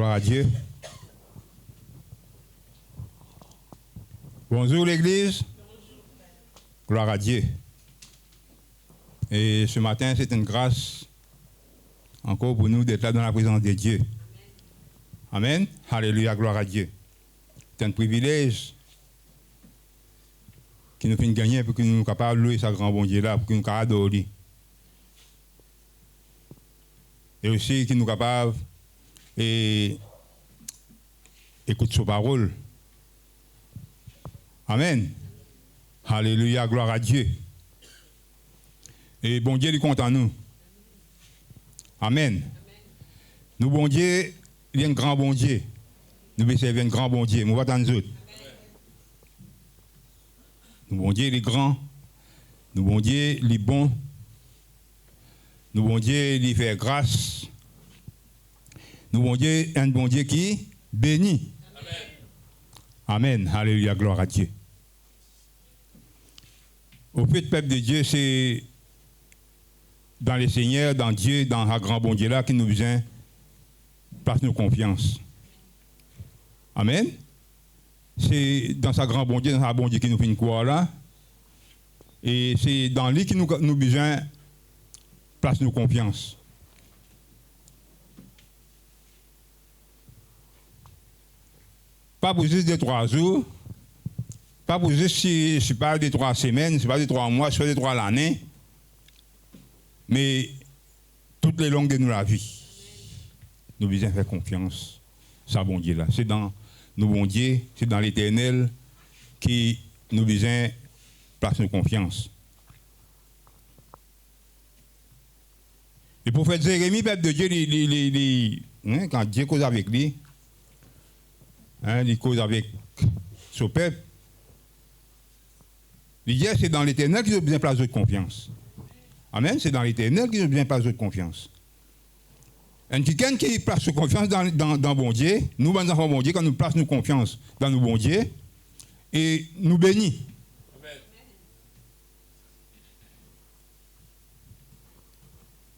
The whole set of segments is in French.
Gloire à Dieu. Bonjour l'Église. Gloire à Dieu. Et ce matin, c'est une grâce encore pour nous d'être là dans la présence de Dieu. Amen. Alléluia, gloire à Dieu. C'est un privilège qui nous fait gagner pour que nous soyons capables de louer sa grand bon Dieu là, pour que nous soyons capables d'adorer. Et aussi qui nous sommes capables d'écouter sa parole. Amen. Alléluia, gloire à Dieu. Et bon Dieu, il compte en nous. Amen. Nous, bon Dieu, il y a un grand bon Dieu. Nous servons un grand bon Dieu. Nous va dans nous autres. Nous, bon Dieu, il est grand. Nous, bon Dieu, il est bon. Nous, bon Dieu, il fait grâce. Nous, bon Dieu, un bon Dieu qui bénit. Amen. Amen. Alléluia, gloire à Dieu. Au fait, peuple de Dieu, c'est dans le Seigneur, dans Dieu, dans un grand bon Dieu là, qui nous besoin place nos confiance. Amen. C'est dans sa grand bon Dieu, dans sa bon Dieu qui nous fait une croix là. Et c'est dans lui qui nous besoin place nos confiance. Pas pour juste des 3 jours, pas pour juste si je parle des 3 semaines, je parle des 3 mois, je parle des 3 l'année, mais toutes les longues de nous la vie. Nous devons faire confiance. Ça, bon Dieu là. C'est dans nos bon Dieu, c'est dans l'Éternel qui nous devons placer nos confiance. Le prophète Jérémie, peuple de Dieu, quand Dieu cause avec lui, il cause avec son peuple. Il dit c'est dans l'Éternel qu'ils ont besoin de placer de confiance. Amen. C'est dans l'Éternel qu'ils ont besoin de placer de confiance. Un quelqu'un qui place confiance dans bon Dieu, nous, les enfants bon Dieu, quand nous plaçons nos confiance dans nos bon Dieu, et nous bénit. Amen.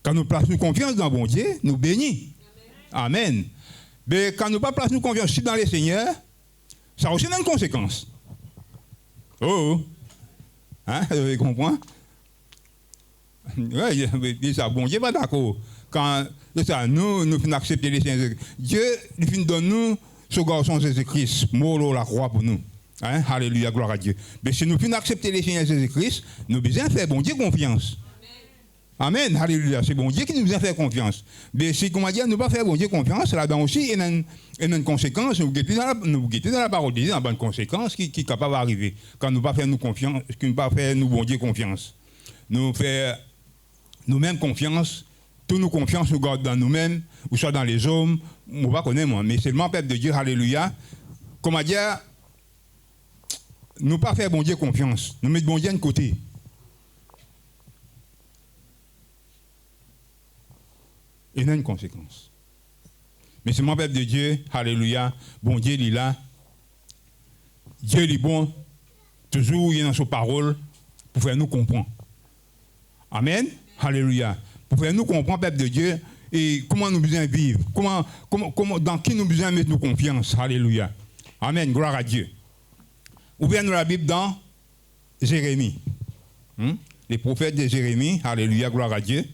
Quand nous plaçons confiance dans bon Dieu, nous bénit. Amen. Amen. Mais quand nous ne plaçons pas nos confiance dans le Seigneur, ça a aussi une conséquence. Oh! Hein? Vous comprenez? Oui, ça, bon Dieu, pas d'accord. Quand ça, nous finissons accepter les Seigneurs. Dieu, il finit donner nous ce garçon Jésus-Christ, mort la croix pour nous. Hein? Alléluia, gloire à Dieu. Mais si nous finissons accepter les Seigneurs Jésus-Christ, nous devons faire bon Dieu confiance. Amen, alléluia. C'est bon Dieu qui nous a fait confiance. Mais si, comment dire, nous ne pas faire bon Dieu confiance, là-dedans aussi, il y a une conséquence, nous guettons dans la parole de Dieu, il y a une conséquence qui est capable d'arriver. Quand nous ne pas faire nous confiance, nous ne pas faire nous bon Dieu confiance. Nous faire nous-mêmes confiance, toute nous confiance, nous gardons dans nous-mêmes, ou soit dans les hommes, on ne va pas connaître moi, mais seulement peuple de Dieu, alléluia. Comment dire, nous ne pas faire bon Dieu confiance, nous mettre bon Dieu de côté. Il y a une conséquence. Mais c'est mon peuple de Dieu, alléluia, bon Dieu il est là. Dieu il est bon, toujours il est dans sa parole pour faire nous comprendre. Amen, alléluia. Pour faire nous comprendre, peuple de Dieu, et comment nous besoin vivre, dans qui nous besoin mettre nos confiance, alléluia. Amen, gloire à Dieu. Ouvrez-nous la Bible dans Jérémie. Les prophètes de Jérémie, alléluia, gloire à Dieu.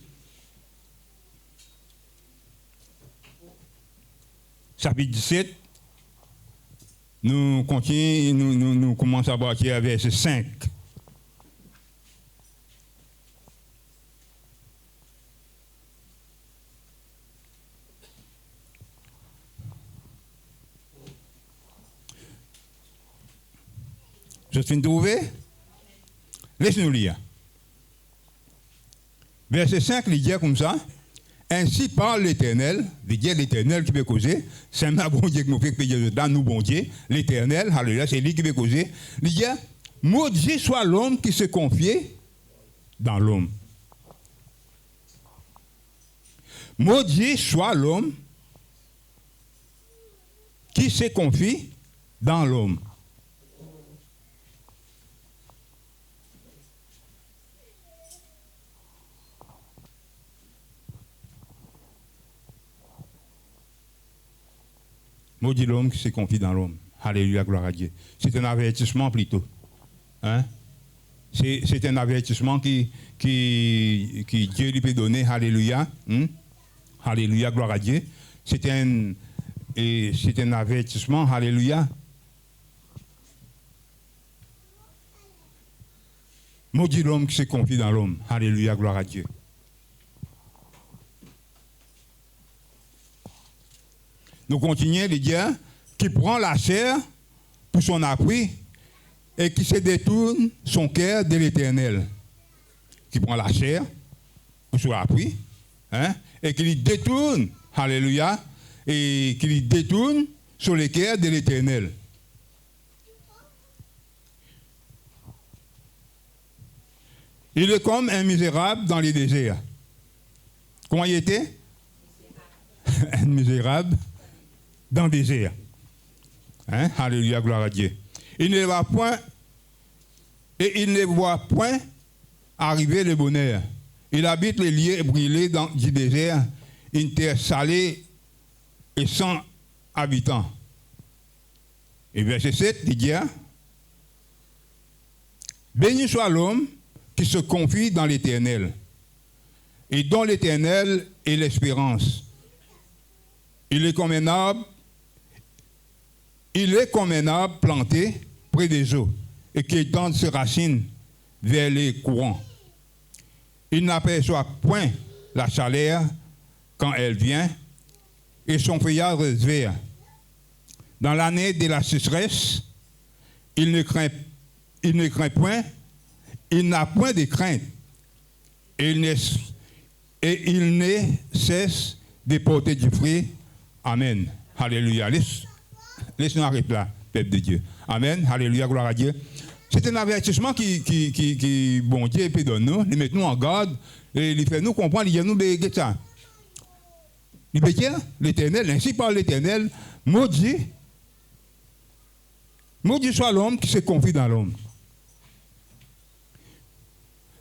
Chapitre 17, nous continuons, nous commençons à partir à verset 5. Je suis trouvé? Laissez-nous lire. Verset 5, il dit comme ça. Ainsi parle l'Éternel, veut dire l'Éternel qui veut causer, c'est un bon Dieu qui nous fait payer dedans, nous bon Dieu, l'Éternel, alléluia, c'est lui qui veut causer. Il dit, maudit soit l'homme qui se confie dans l'homme. Maudit soit l'homme qui se confie dans l'homme. Maudit l'homme qui se confie dans l'homme. Alléluia, gloire à Dieu. C'est un avertissement plutôt. Hein? C'est un avertissement qui Dieu lui peut donner. Alléluia. Alléluia, gloire à Dieu. C'est un avertissement. Alléluia. Maudit l'homme qui se confie dans l'homme. Alléluia, gloire à Dieu. Nous continuons de dire qui prend la chair pour son appui et qui se détourne son cœur de l'Éternel. Qui prend la chair pour son appui, hein, et qui lui détourne, alléluia, et qui lui détourne sur le cœur de l'Éternel. Il est comme un misérable dans les déserts. Comment il était? Un misérable dans le désert. Hein? Alléluia, gloire à Dieu. Il ne voit point, et il ne voit point arriver le bonheur. Il habite les lieux brûlés du désert, une terre salée et sans habitants. Et verset 7, il dit, béni soit l'homme qui se confie dans l'Éternel, et dont l'Éternel est l'espérance. Il est comme un arbre planté près des eaux et qui étend ses racines vers les courants. Il n'aperçoit point la chaleur quand elle vient et son feuillage reste vert. Dans l'année de la sécheresse, il ne craint point, il n'a point de crainte et il ne cesse de porter du fruit. Amen. Alléluia. Laisse-nous arrêter là, peuple de Dieu. Amen. Alléluia. Gloire à Dieu. C'est un avertissement qui bon Dieu peut donner nous, il met nous en garde, et il fait nous comprendre, il dit nous béguer ça. Il dit l'Éternel, ainsi par l'Éternel, maudit soit l'homme qui se confie dans l'homme.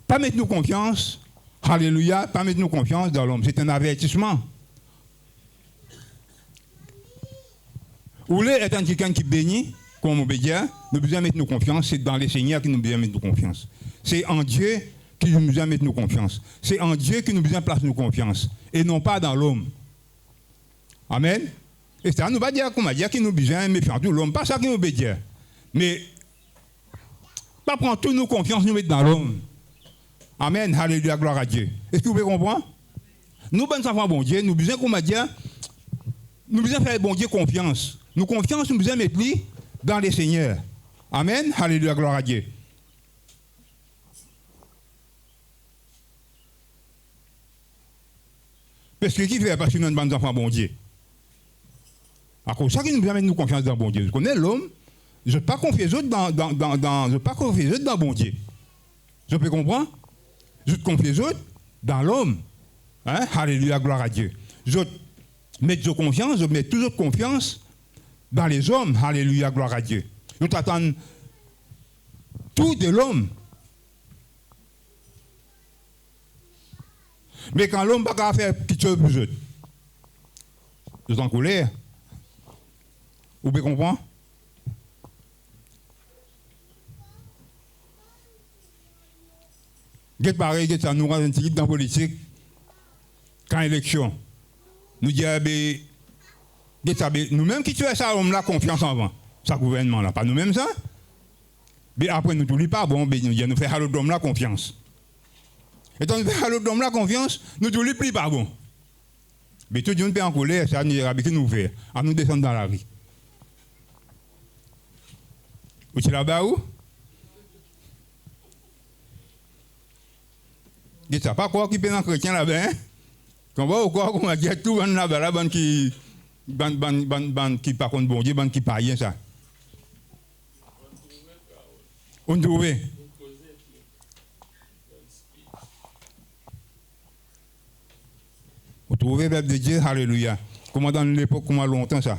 Pas mettre nous confiance, alléluia, pas mettre nous confiance dans l'homme. C'est un avertissement. Vous voulez être quelqu'un qui bénit, comme on peut dire, nous besoin mettre nos confiance, c'est dans les Seigneurs qui nous besoin mettre nos confiance. C'est en Dieu qui nous besoin mettre nos confiance. C'est en Dieu qui nous besoin placer nos confiance, et non pas dans l'homme. Amen. Et ça, nous va dire qu'on va dire qu'il nous besoin méfiant de l'homme, pas ça qui nous veut dire. Mais, pas prendre toute nos confiances, nous mettre dans l'homme. Amen. Alléluia, gloire à Dieu. Est-ce que vous pouvez comprendre? Nous, bonnes enfants, bon Dieu, nous besoin qu'on va dire, nous besoin faire bon Dieu confiance. Nous confiance, nous besoin mettre lui dans les Seigneurs. Amen. Alléluia, gloire à Dieu. Parce que qui fait parce que nous sommes des enfants bon Dieu? À cause de ça, qui nous besoin mettre nous confiance dans bon Dieu. Je connais l'homme, je ne veux pas confier les autres dans bon Dieu. Je peux comprendre? Je te confie les autres dans l'homme. Hein? Alléluia, gloire à Dieu. Je mets de confiance, je mets toujours confiance dans les hommes. Alléluia, gloire à Dieu. Je t'attends tout de l'homme. Mais quand l'homme ne peut pas faire quelque chose pour eux, je suis en colère. Vous pouvez comprendre? C'est pareil, ça nous rend un petit dans la politique. Quand élection, nous disons, nous-mêmes qui tuons ça, on a confiance en avant. Ça gouvernement là, pas nous-mêmes ça. Mais après, nous ne tous pas bon, nous faisons à l'autre homme la confiance. Et quand nous faisons à l'autre homme la confiance, nous ne tous plus pas bon. Mais tout le monde est en colère, c'est à nous faire, à nous descendre dans la rue. Vous êtes là-bas où? Dites ça, pas quoi qui peut un chrétien là-bas, hein? Quand on va au corps, on va dire tout, on là-bas, là, qui par contre bon Dieu, qui pas rien ça. On trouve. Vous trouvez le peuple de Dieu, alléluia. Comment dans l'époque, comment longtemps ça?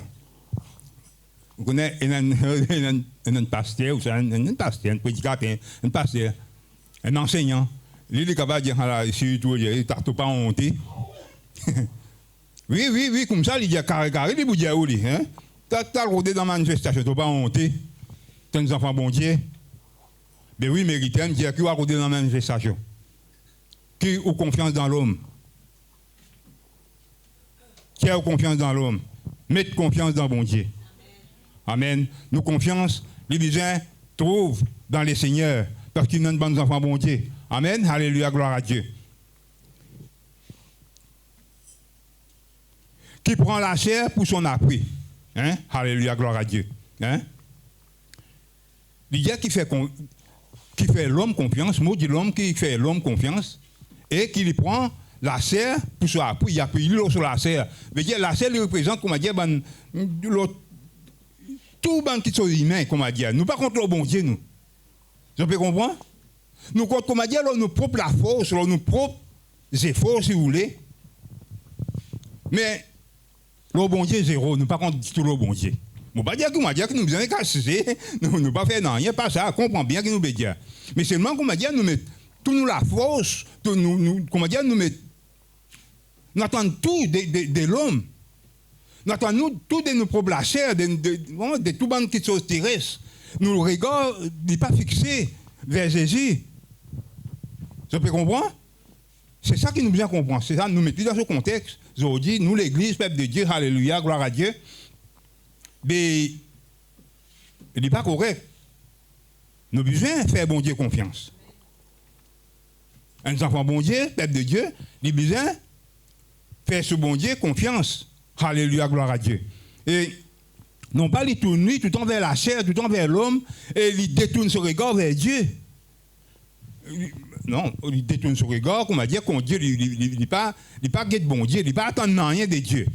Vous connaissez un pasteur, un pasteur, un prédicateur, un pasteur, un enseignant. Lui, il est capable de dire, surtout, il ne t'a pas honte. Oui, comme ça, il dit carré, il dit où, hein? Tu as regardé dans la manifestation, tu n'as pas honté. Tu es un enfant bon Dieu. Ben oui, mérité, dire qui va regarder dans la manifestation. Qui a confiance dans l'homme. Qui a confiance dans l'homme. Mettre confiance dans bon Dieu. Amen. Nos confiances, les besoins trouvent dans les seigneurs. Parce qu'ils sont des enfants bon Dieu. Amen. Alléluia, gloire à Dieu. Qui prend la chair pour son appui. Hein? Alléluia, gloire à Dieu. Hein? Il y a qui fait l'homme confiance, mot dit l'homme qui fait l'homme confiance, et qui lui prend la chair pour son appui. Il appuie l'eau sur la chair. Mais la chair lui représente, comme on dit, tout le monde qui sont humains, comme on dit. Nous pas contre le bon Dieu, nous. Vous pouvez comprendre? Nous contre, comme on dit, nous propres la force, nos propres efforts, si vous voulez. Mais le bon Dieu, zéro. Nous pas contre tout le bon Dieu. Je ne pas dire que nous besoin de casser, nous ne pas faire rien, pas ça, comprend bien que nous veut dire. Mais seulement, comme dire, nous mettons tout nous la force, comment dire, nous attendons tout de l'homme. Nous attendons tout de nos propres la chair, de tout le monde qui sont terrestres. Nous le regard n'est pas fixé vers Jésus. Vous pouvez comprendre? C'est ça qui nous besoin comprendre. C'est ça, nous mettons dans ce contexte. Aujourd'hui, nous, l'Église, peuple de Dieu, alléluia, gloire à Dieu. Mais il n'est pas correct. Nous avons besoin de faire bon Dieu confiance. Un enfant bon Dieu, peuple de Dieu, il a besoin de faire ce bon Dieu confiance. Alléluia, gloire à Dieu. Et non pas il tourne tout le temps vers la chair, tout le temps vers l'homme, et il détourne son regard vers Dieu. Non, il détourne son regard, comme on dit, qu'on Dieu, il n'est pas guette bon Dieu, il n'est pas attendre rien de Dieu.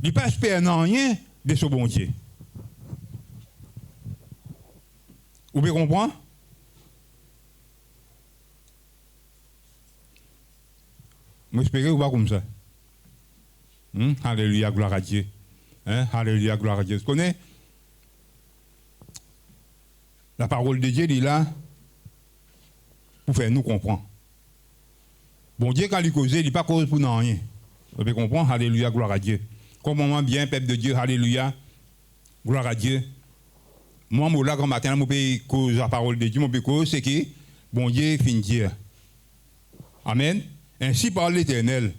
Il n'est pas espérer rien de ce bon Dieu. Vous pouvez comprendre? J'espère que vous ne pas comme ça. Alléluia, gloire à Dieu. Alléluia, gloire à Dieu. Vous connaissez? La parole de Dieu est là pour faire nous comprendre. Bon Dieu, quand il cause, il n'est pas cause pour rien. Vous pouvez comprendre? Alléluia, gloire à Dieu. Comment bien, peuple de Dieu, alléluia, gloire à Dieu. Moi, là, quand matin, je peux cause la parole de Dieu, je peux cause, c'est que bon Dieu finit dire. Amen. Ainsi parle l'Éternel.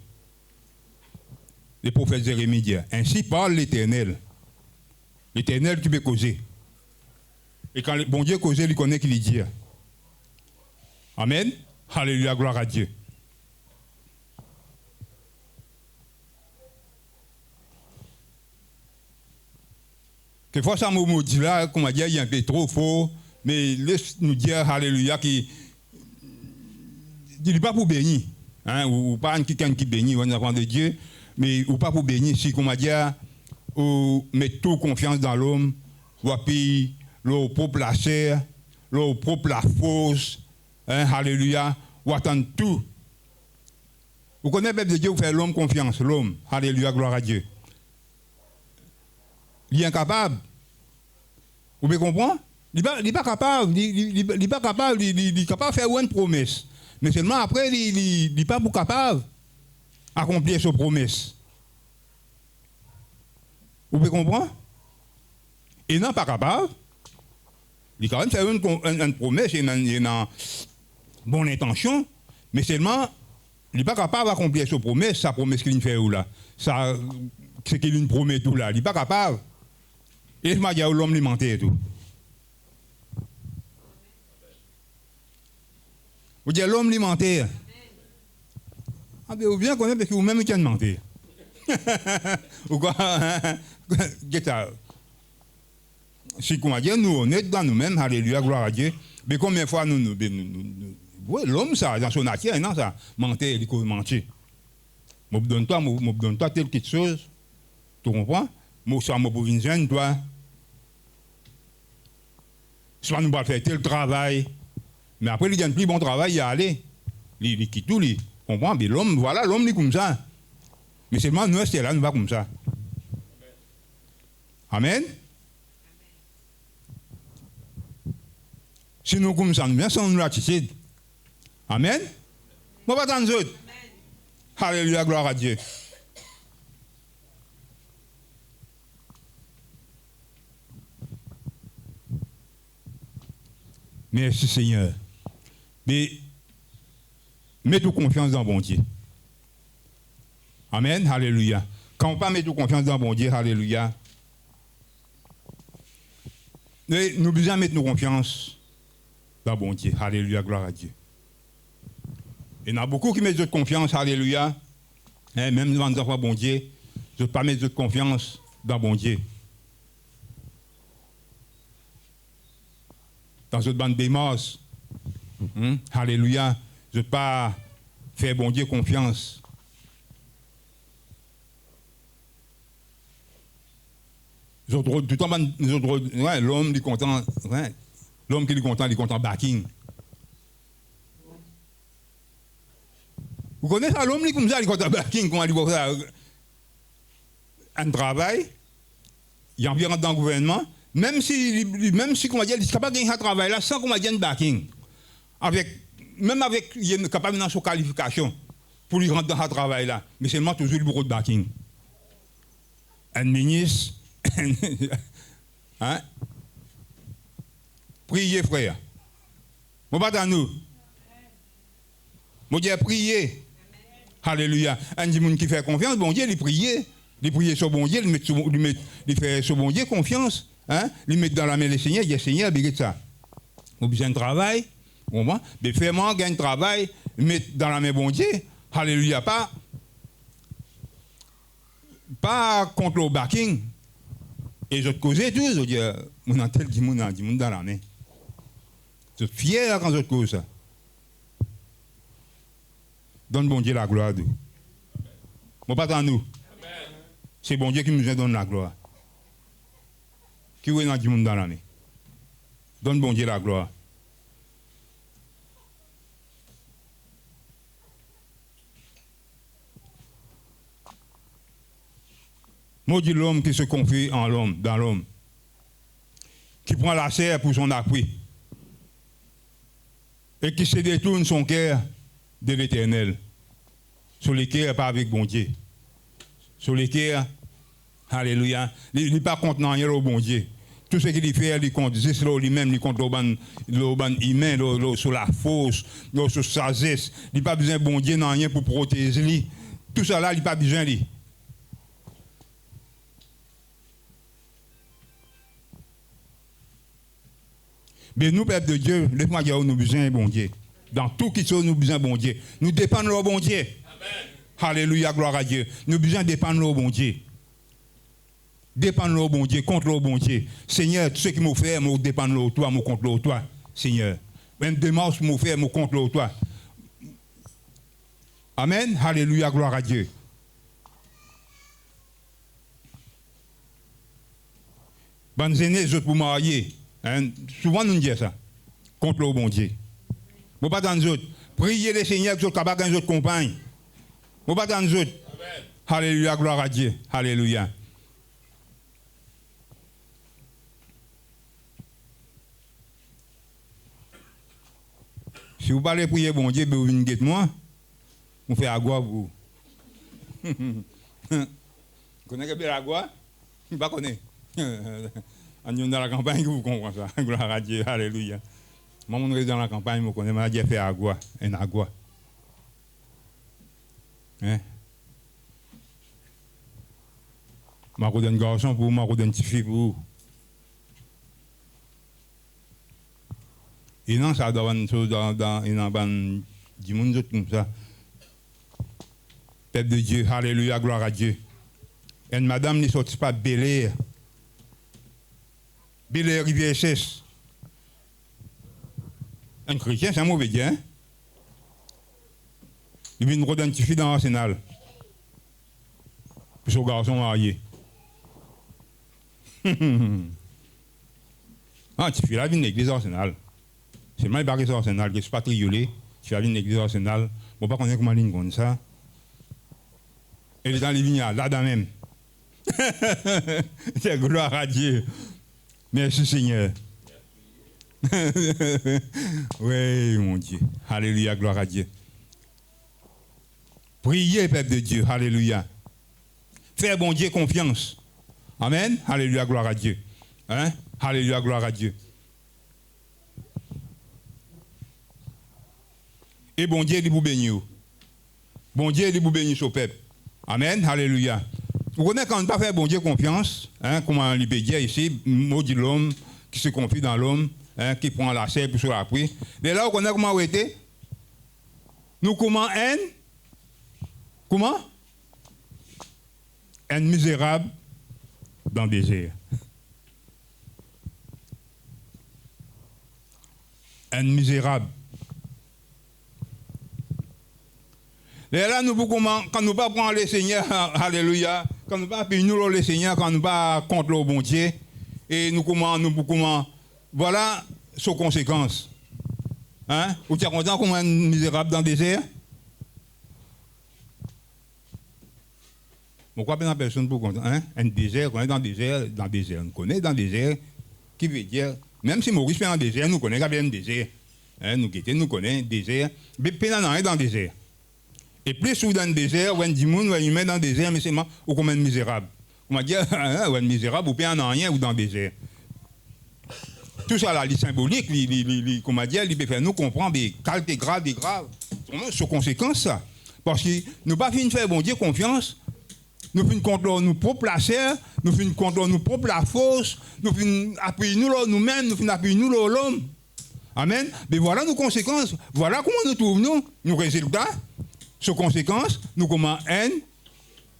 Le prophète Jérémie dit. Ainsi parle l'Éternel. L'Éternel qui peut causer. Et quand le bon Dieu cause, il connaît qu'il dit. Amen. Alléluia, gloire à Dieu. Quelquefois, ça me dit là, comme on dit, il y a un peu trop faux, mais laisse nous dire, alléluia, qu'il n'est pas pour bénir, hein, ou pas quelqu'un qui bénit, on enfant de Dieu, mais ou pas pour bénir, si, comme on dit, ou mettre toute confiance dans l'homme, ou puis, leur propre la chair, leur propre la force, hein, alléluia, ou attendre tout. Vous connaissez le peuple de Dieu, vous faites l'homme confiance, l'homme, alléluia, gloire à Dieu. Il est incapable. Vous pouvez comprendre? Il n'est pas capable. Il n'est pas capable. Il est capable de faire une promesse. Mais seulement après, il n'est pas capable d'accomplir cette promesse. Vous pouvez comprendre? Il n'est pas capable. Il est quand même faire une promesse, il a une bonne intention, mais seulement, il n'est pas capable d'accomplir cette promesse, sa promesse qu'il fait où là. C'est qu'il lui promet tout là. Il n'est pas capable. Et je m'en dis à l'homme alimentaire et tout. Vous dites l'homme alimentaire. Ah bien, vous bien connaître parce que vous-même vous êtes mentir. Ou quoi? Si comment dire, nous honnêtes dans nous-mêmes, alléluia, gloire à Dieu. Mais combien de fois oui, l'homme, ça, dans son nature, non, ça, mentir, il faut mentir. Je donne toi telle petite chose. Tu comprends? Moi, ça m'a pour une toi. Soit nous va faire tel travail. Mais après, il y a un plus bon travail, il y a aller. Il quitte tout, il comprend? Mais l'homme, voilà, l'homme, il est comme ça. Mais seulement nous, c'est là, nous va comme ça. Amen. Si nous comme ça, nous sommes l'attitude. Amen. Moi, pas tant d'autres. Alléluia, gloire à Dieu. Merci Seigneur. Mais mets toute confiance dans bon Dieu. Amen, alléluia. Quand on ne met toute confiance dans bon Dieu, alléluia. Nous devons mettre nos confiances dans bon Dieu. Alléluia, gloire à Dieu. Et il y en a beaucoup qui mettent de confiance, alléluia. Même dans les enfants bon Dieu, je ne pas mettre de confiance dans bon Dieu. Dans cette bande bémos, alléluia, je ne pas faire bon Dieu confiance. Tout le temps, l'homme qui est content, l'homme qui est content backing. Vous connaissez ça, l'homme qui est comme ça, il est content backing, comment il dit ça? Un travail, il rentre dans le gouvernement, même si comment dire, il est capable de gagner un travail là sans comment dire un backing. Même avec, il est capable de faire une qualification pour lui rentrer dans ce travail là, mais seulement toujours le bureau de backing. Un ministre, hein? Priez, frère. Mon pas à nous. Mon Dieu, priez. Alléluia. Un monde qui fait confiance, bon Dieu, il prie. Il prie sur bon Dieu, il fait sur bon Dieu confiance. Hein? Il met dans la main le Seigneur, il dit Seigneur, bénis ça. Vous avez besoin de travail, mais fais-moi gagner travail, mettre dans la main bon Dieu. Alléluia. Pas contre le backing. Et je te causais tout, je dis, mon antel dit mon dans la main. Je suis fier quand je te cause ça. Donne bon Dieu la gloire. Mon pas dans nous. C'est bon Dieu qui nous donne la gloire. Qui est dans le dans la main. Donne bon Dieu la gloire. Maudit l'homme qui se confie en l'homme, dans l'homme, qui prend la serre pour son appui et qui se détourne son cœur de l'Éternel. Sur les cœurs, pas avec bon Dieu. Sur les cœurs, alléluia, il n'est pas content rien au bon Dieu. Tout ce qu'il fait, il compte juste lui-même, il compte l'urban humain, sur la force, sur sa sagesse. Il n'a pas besoin de bon Dieu, non rien pour protéger lui. Tout ça là, il n'a pas besoin de lui. Mais nous, peuple de Dieu, laisse-moi dire où nous besoin bon Dieu. Dans tout qui soit, nous besoin bon Dieu. Nous dépendons de bon Dieu. Amen. Alléluia, gloire à Dieu. Nous besoin dépendre de bon Dieu. Dépendre de bon Dieu, contre le bon Dieu. Seigneur, tout ce qui m'a fait, je dépend de toi, je contre toi, Seigneur. Même démarche m'a fait, je contre toi. Amen. Alléluia, gloire à Dieu. Bonnes aînés, je pour marier. Hein? Souvent, nous disons ça. Contre le bon Dieu. Je ne pas dans les autres. Priez le Seigneur que vous avez des autres compagnes. Je ne pas dans les autres. Alléluia, gloire à Dieu. Alléluia. Si vous parlez prier bon Dieu, vous venez guetter moi. Vous faites agua pour vous. Vous connaissez bien l'agua? Je ne connais pas. On est dans la campagne, vous comprenez ça. Gloire à Dieu, alléluia. Moi, je suis dans la campagne, je connais, je dis faire agua, un agua. Hein? Je suis un garçon pour vous, je suis une petite fille pour vous. Et non, ça doit être dans du monde comme ça. Peuple de Dieu, alléluia, gloire à Dieu. Et une madame ne sortit pas Bel-Air. Bel-Air, rivière SS. Un chrétien, c'est un mauvais Dieu. Hein? Il vient de identifier dans l'arsenal. Pour son garçon marié. Ah, tu fais la vie de l'église arsenal. C'est mal barré sur l'arsenal, je ne suis pas triolé. Tu fais la vie de l'église arsenal. Je ne sais pas comment ligne comme ça. Et dans les vignes, là-dedans même. C'est gloire à Dieu. Merci Seigneur. Oui, mon Dieu. Alléluia, gloire à Dieu. Priez, peuple de Dieu. Alléluia. Faire bon Dieu confiance. Amen. Alléluia, gloire à Dieu. Hein? Alléluia, gloire à Dieu. Et bon Dieu, il vous bénit. Bon Dieu, il vous bénit au peuple. Amen, alléluia. Vous connaissez quand on ne pas faire bon Dieu confiance, hein, comment il peut dire ici, maudit l'homme qui se confie dans l'homme, hein, qui prend la serre pour se la pluie. Mais là, vous connaissez comment on était? Nous, comment haine? Comment? Haine misérable dans le désert. Haine misérable. Et là, nous, quand nous ne pas prendre le Seigneur, alléluia, quand nous ne pas payer nous le Seigneur, quand nous ne pas contre le bon Dieu, et nous comment, voilà ses conséquences. Hein? Vous êtes content comme un misérable dans le désert? Pourquoi pas personne pour content? Hein? Un désert, on est dans le désert, on connaît dans le désert, qui veut dire, même si Maurice fait dans le désert, nous connaissons bien le désert. Hein? Nous connaissons le désert, mais pas dans le désert. Et plus vous dans le désert, ou un dimoun, ou un humain dans le désert, mais c'est moi, ou comme un misérable. On va dire, ou un misérable, ou pas en rien, ou dans le désert. Tout ça, là, les symboliques, comment dire, il peut faire nous comprendre des qualités graves, des graves. C'est conséquence, ça. Parce que nous ne pas faire bon Dieu confiance, nous faisons contre nous propres placers, nous faisons contre nous propres la force, nous faisons appuyer nous-mêmes, nous faisons appuyer nous l'homme. Amen. Mais voilà nos conséquences. Voilà comment nous trouvons nos résultats. Sur conséquence, nous comment haine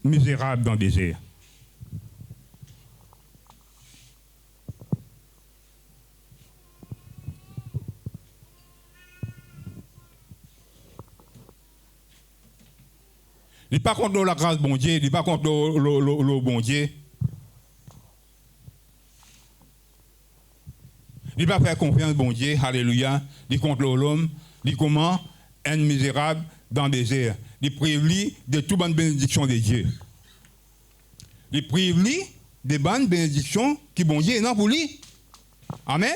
misérable dans le désert. Il n'est pas contre la grâce bon Dieu, il n'est pas contre le bon Dieu. Il n'est pas faire confiance bon Dieu, alléluia. Il est contre l'homme, il est comment haine misérable dans le désert. Il prive de toute bonne bénédiction de Dieu. Il prive des bonnes bénédictions qui bon Dieu est non pour lui. Amen.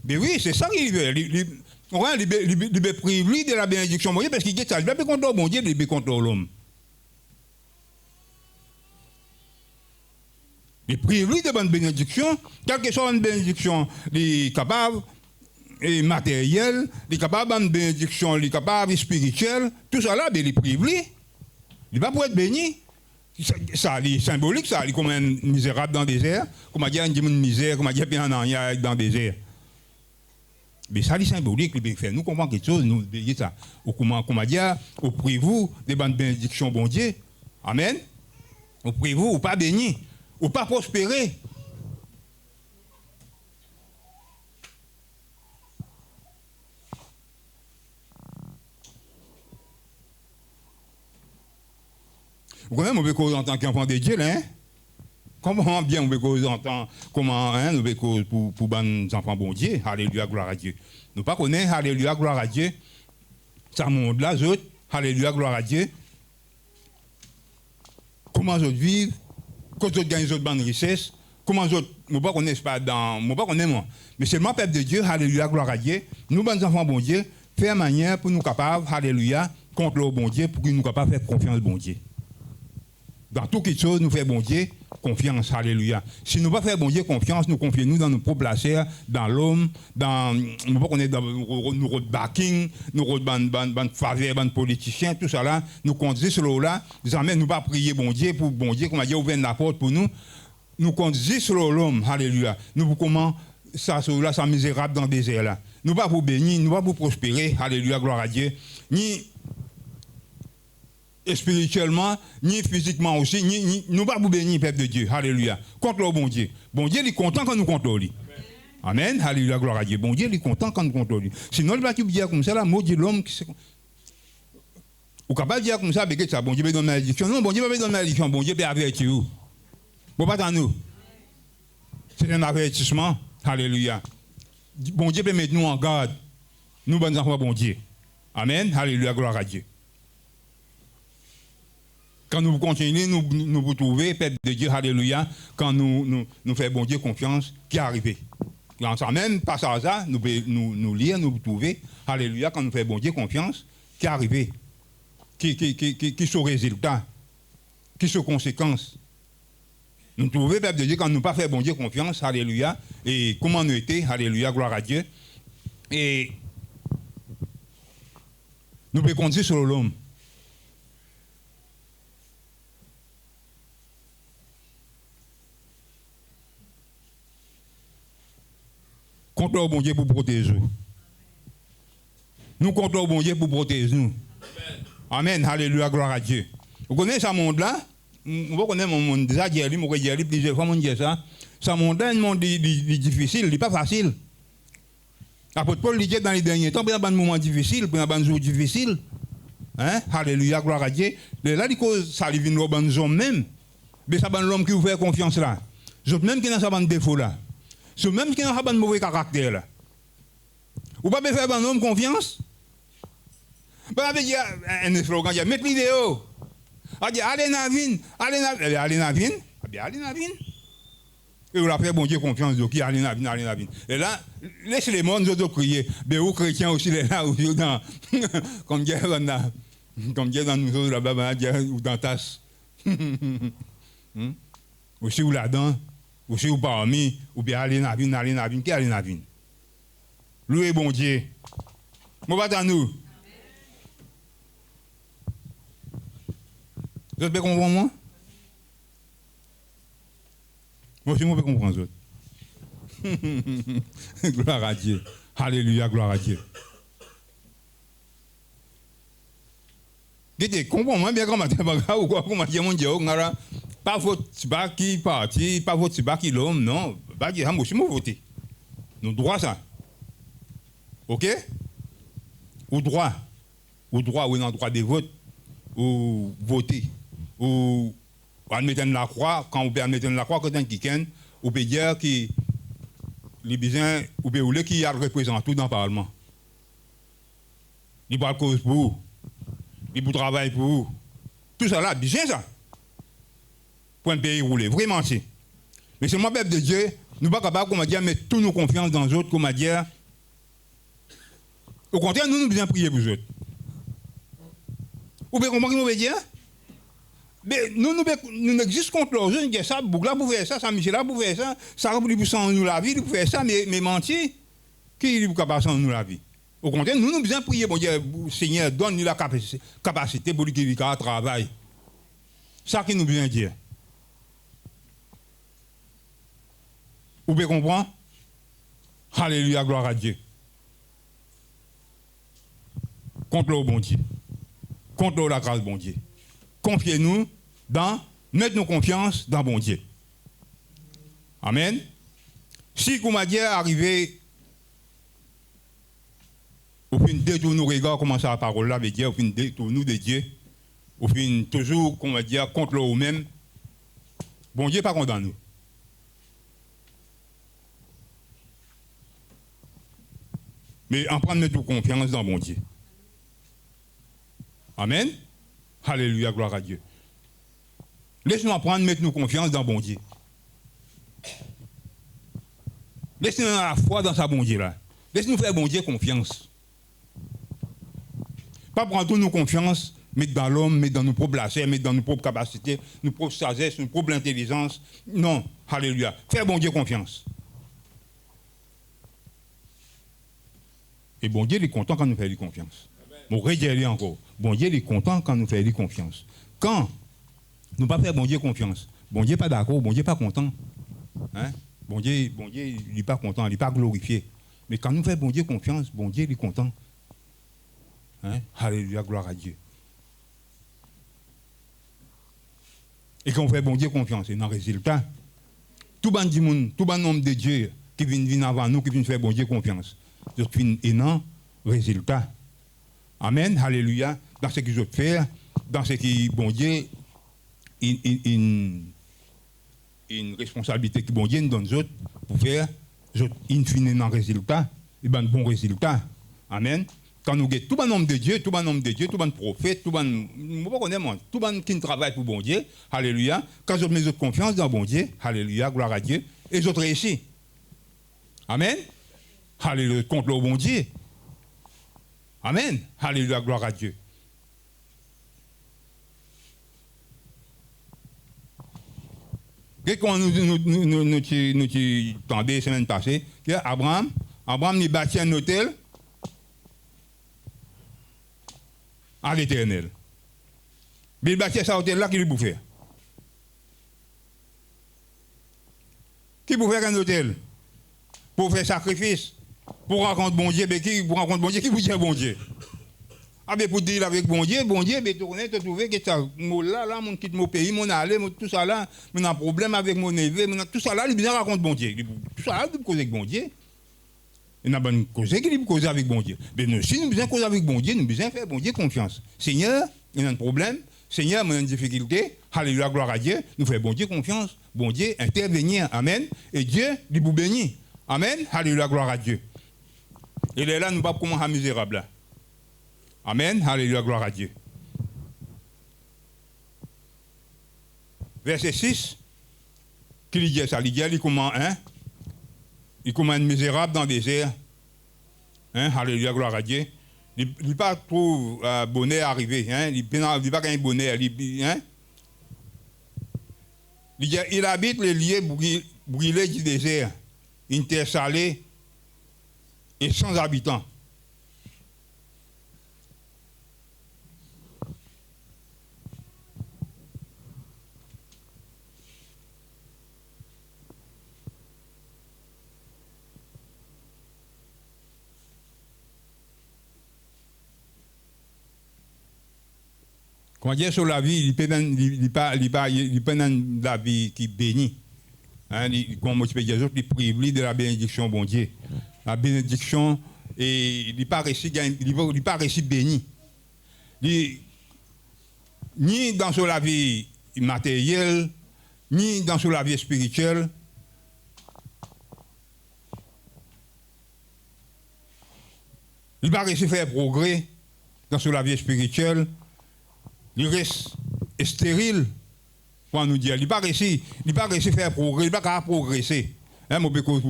Mais oui, c'est ça qu'il veut. Il prive de la bénédiction bon Dieu parce qu'il dit ça. Il ne veut pas contre bon Dieu, il veut contre l'homme. Il prive de bonnes bénédictions, quelle que soit une bénédiction, il est capable. Et matériel, il est capable de bénédiction, il est capable spirituel, tout ça là, il est privé. Il va pour être béni. Ça, c'est symbolique, ça, il est comme un misérable dans le désert, comme dire une misère, comme dire bien en dans le désert. Mais ça, c'est symbolique, il fait nous comprendre quelque chose, nous dire ça. Ou comment dire, au priez-vous des bonnes bénédictions, bon Dieu. Amen. Au priez-vous, ou pas béni, ou pas prospérer. Vous connaissez, on peut causer en tant qu'enfant de Dieu, là, hein? Comment bien on peut causer en tant, comment, hein, nous peut causer pour les enfants bon Dieu, alléluia, gloire à Dieu. Nous pas connaître, alléluia, gloire à Dieu, ça monde là, autres, alléluia, gloire à Dieu. Comment ils vivent, quand ils gagnent les autres bonnes richesses, comment ils autres, nous pas connaître pas dans, nous pas connaître moi, mais c'est le peuple de Dieu, alléluia, gloire à Dieu, nous, bonnes enfants bon Dieu, faire manière pour nous capables, alléluia, contre le bon Dieu, pour que nous capables de faire confiance au bon Dieu. Dans toute chose, nous faisons bon Dieu confiance, alléluia. Si nous ne pas faire bon Dieu confiance, nous confions nous dans nos propres placers, dans l'homme, dans nous pas connaître dans nos backing, nos faveurs, nos politiciens, tout ça là, nous conduisons sur là, jamais nous pas prier bon Dieu pour bon Dieu, comme a dit ouvrir la porte pour nous. Nous conduisons sur l'homme, alléluia. Nous comment ça là, ça misérable dans le désert là. Nous pas pour bénir, nous pas pour prospérer, alléluia, gloire à Dieu. Ni spirituellement, ni physiquement aussi, nous pas pour bénir, peuple de Dieu. Alléluia. Contre le bon Dieu. Bon Dieu, il est content quand nous comptons lui. Amen. Alléluia, gloire à Dieu. Bon Dieu, il est content quand nous comptons lui. Sinon, il va dire comme ça, là, maudit l'homme qui se. Ou capable de dire comme ça, que ça, bon Dieu, il donne malédiction. Non, bon Dieu, il va donner malédiction. Bon Dieu, il avertir vous. Bon, pas dans nous. C'est un avertissement. Alléluia. Bon Dieu peut mettre nous en garde. Nous, bonnes enfants, bon Dieu. Amen. Alléluia, gloire à Dieu. Quand nous continuons, nous vous trouvez, peuple de Dieu, alléluia, quand nous faisons bon Dieu confiance, qui est arrivé. Dans ça même, pas ça, nous lire, nous vous trouver, alléluia, quand nous faisons bon Dieu confiance, qui est arrivé. Qui sont résultats, qui sont conséquences. Nous trouvons, peuple de Dieu, quand nous pas fait bon Dieu confiance, alléluia, et comment nous étions, alléluia, gloire à Dieu. Et Nous pouvons compter sur l'homme. Comptons au bon Dieu pour protéger nous. Nous comptons au bon Dieu pour protéger nous. Amen. Alléluia, gloire à Dieu. Vous connaissez ce monde-là? Vous connaissez mon monde déjà, j'ai lu plusieurs fois, mon Dieu, ça. Ce monde-là, un monde difficile, il n'est pas facile. L'apôtre Paul dit dans les derniers temps, il y a un moment difficile, il y a un jour difficile. Hein? Alléluia, gloire à Dieu. Là, ça lui vient dans les hommes même. Mais c'est l'homme qui vous fait confiance là. C'est même qui n'a pas de défaut là. C'est même qui n'a pas de mauvais caractère là. Vous ne pouvez pas faire un homme confiance? Vous avez dit un slogan, mettez l'idéo. Allez Navine, allez Navine. Allez Navine. Allez Navine. Et vous l'avez fait, bon Dieu, confiance de qui? Allez Navine, allez Navine. Et là, laissez les mondes autres crier. Mais vous chrétiens aussi, là, ou dans, comme Dieu dans nous autres là-bas, ou dans Tasse. Aussi ou là-dedans, aussi ou parmi, ou bien allez Navine, qui allez Navine? Louez bon Dieu. Mon va à nous. Vous pouvez comprendre moi? Moi aussi, je peux comprendre autres. Gloire à Dieu. Alléluia, gloire à Dieu. Dites, comprends-moi bien comment tu vas ou quoi, comment tu vas mon Dieu, pas votre tiba qui parti, pas votre tiba qui l'homme, non. Pas dire, moi aussi, je voter. Nous droit ça. OK? Ou droit, oui, dans le droit des votes, ou voter. Ou admettre la croix, quand vous admettez la croix, quand quelqu'un, vous pouvez dire que les besoins, vous pouvez qui a représenté dans le Parlement. Il parle cause pour vous, il travaille pour vous. Tout ça là, bien ça. Pour un pays rouler, vraiment c'est. Mais c'est moi, peuple de Dieu, nous ne sommes pas capables, comment dire, mettre toutes nos confiances dans les autres, comment dire. Au contraire, nous devons prier pour les autres. Vous pouvez comprendre ce que je veux dire? Mais nous n'existons contre leurs jeunes, ça, Bougla pour faire ça, Saint-Michel pour faire ça, ça remplit pour sans nous la vie, pour faire ça, mais mentir, qui est capable de sans nous la vie? Au contraire, nous devons prier, bon Dieu, Seigneur, donne-nous la capacité pour lui qui travaille. Ça qui nous vient dire. Vous pouvez comprendre? Alléluia, gloire à Dieu. Contre le bon Dieu. Contre la grâce bon Dieu. Confiez-nous dans, mettez nos confiance dans bon Dieu. Amen. Si vous m'avez arrivé, au fin de tous nos regards, comment ça la parole là veut dire, au fin de tous nous de Dieu, au fin toujours, comment dire, contre nous-mêmes, bon Dieu pas condamne nous. Mais en prendre notre confiance dans bon Dieu. Amen. Alléluia, gloire à Dieu. Laisse-nous apprendre, mettre nos confiance dans bon Dieu. Laisse-nous avoir la foi dans sa bon Dieu là. Laisse-nous faire bon Dieu confiance. Pas prendre toute nos confiance, mettre dans l'homme, mettre dans nos propres lacets, mettre dans nos propres capacités, nos propres sagesse, nos propres intelligence. Non, alléluia. Faire bon Dieu confiance. Et bon Dieu est content quand nous faisons confiance. Bon, redis encore. Bon Dieu est content quand nous faisons confiance. Quand nous ne pas faire bon Dieu confiance, bon Dieu n'est pas d'accord, bon Dieu n'est pas content. Hein? Bon Dieu, il n'est pas content, il n'est pas glorifié. Mais quand nous faisons bon Dieu confiance, bon Dieu est content. Hein? Alléluia, gloire à Dieu. Et quand on fait bon Dieu confiance, c'est un résultat. Tout le nombre de Dieu qui vient avant nous, qui vient faire bon Dieu confiance. C'est un résultat. Amen, alléluia. Dans ce que je fais, dans ce qui, bon Dieu, une responsabilité que bon Dieu nous donne pour faire, in fine, un résultat, et un bon résultat. Amen. Quand nous avons tout le nombre de Dieu, tout le monde prophète, tout le monde qui travaille pour bon Dieu, alléluia. Quand je mets confiance dans bon Dieu, alléluia, gloire à Dieu, et je réussis. Amen. Alléluia, contre le bon Dieu. Amen. Alléluia, gloire à Dieu. Quand nous tendons la semaine passée, Abraham il bâtit un hôtel. à l'Éternel. Mais il bâtit ça hôtel là, qui lui peut faire? Qui peut faire un hôtel? Pour faire sacrifice? Pour rencontrer bon Dieu, mais qui pour rencontrer bon Dieu, qui vous dit bon Dieu? Ah ben pour dire avec bon Dieu, ben tourner, te trouver que ça, là, mon quitte mon pays, mon aller, tout ça là, mon un problème avec mon neveu, tout ça là, il bien raconte bon Dieu. Tout ça là, il peut causer avec bon Dieu. Il y a bonne cause qui peut causer avec bon Dieu. Mais nous, si nous besoin causer avec bon Dieu, nous besoin faire bon Dieu confiance. Seigneur, il y a un problème. Seigneur, il y a une difficulté. Alléluia, gloire à Dieu. Nous faisons bon Dieu confiance. Bon Dieu intervenir. Amen. Et Dieu, il vous bénit. Amen. Alléluia, gloire à Dieu. Et là, nous ne pouvons pas comment misérable là. Amen. Alléluia, gloire à Dieu. Verset 6. Qui dit ça? Il dit comment, hein? Il commence misérable dans le désert. Hein? Alléluia, gloire à Dieu. Il n'a pas trop bonheur arrivé. Hein? Il n'a pas gagné bonheur. Hein? Il habite les lieux brûlés du désert. Une terre salée et sans habitants. Quand Dieu sur la vie, il peut pas la vie qui bénit. Hein, comme je peux dire, il privilégie de la bénédiction, bon Dieu. La bénédiction, et il n'est pas réussi béni. Ni dans la vie matérielle, ni dans la vie spirituelle. Il n'a pas réussi à faire progrès dans la vie spirituelle. Il reste stérile, pour nous dire. Il n'a pas réussi à faire progrès, il n'a pas progresser. Hein, je cause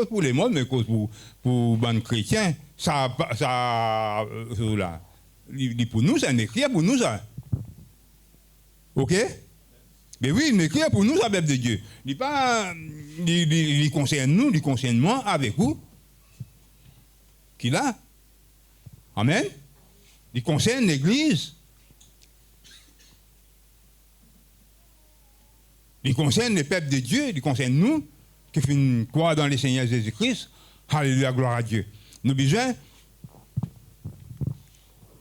pour les mondes, mais cause pour les chrétiens. Ça, là. Pour nous, c'est un écrit pour nous. Ça. OK? Mais oui, il écrit pour nous, la Bible de Dieu. Il concerne nous, il concerne moi avec vous. Qui là? Amen? Il concerne l'Église. Il concerne le peuple de Dieu, il concerne nous, qui font croire dans le Seigneur Jésus-Christ. Alléluia, gloire à Dieu. Nous besoin,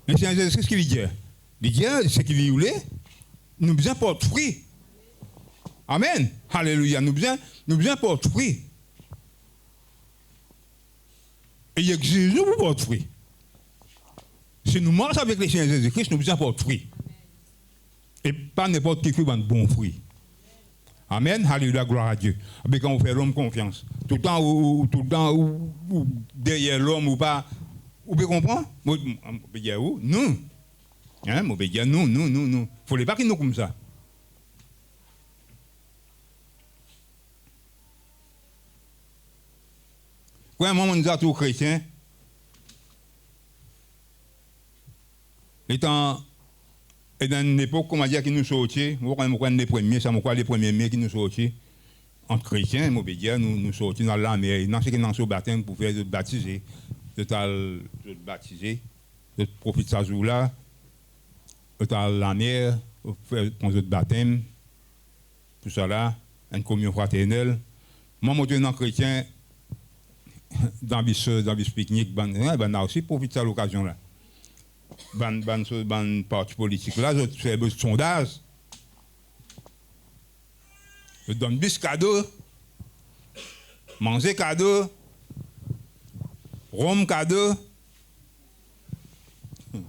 le Seigneur Jésus-Christ, qui dit? Il dit, ce qu'il voulait, nous besoin porter fruit. Amen. Alléluia, nous besoin porter fruit. Et il exige nous pour porter fruit. Si nous marchons avec le Seigneur Jésus-Christ, nous besoin porter fruit. Et pas n'importe qui fait un bon fruit. Amen, alléluia, gloire à Dieu. Mais quand on fait l'homme confiance, tout le temps ou derrière l'homme ou pas, vous pouvez comprendre? Vous pouvez dire où? Nous. Hein? Vous pouvez dire nous. Il ne faut pas qu'il nous comme ça. Quand un moment nous a tous chrétiens, étant et dans une époque, comment dire, qui nous sortit, nous prenons les premiers, ça les premiers mais qui nous sortit, entre chrétiens, nous sortis dans la mer, dans ce qui est dans ce baptême pour faire baptiser, de baptiser, de profiter de ce jour-là, de la mer, pour faire un baptême, tout ça là, une communion fraternelle. Moi, je suis un chrétien, dans le pique-nique, on a aussi profité de l'occasion là. Ban parti politique là, je fais un sondage. Je donne bis cadeau, manger cadeau, rhum cadeau. Vous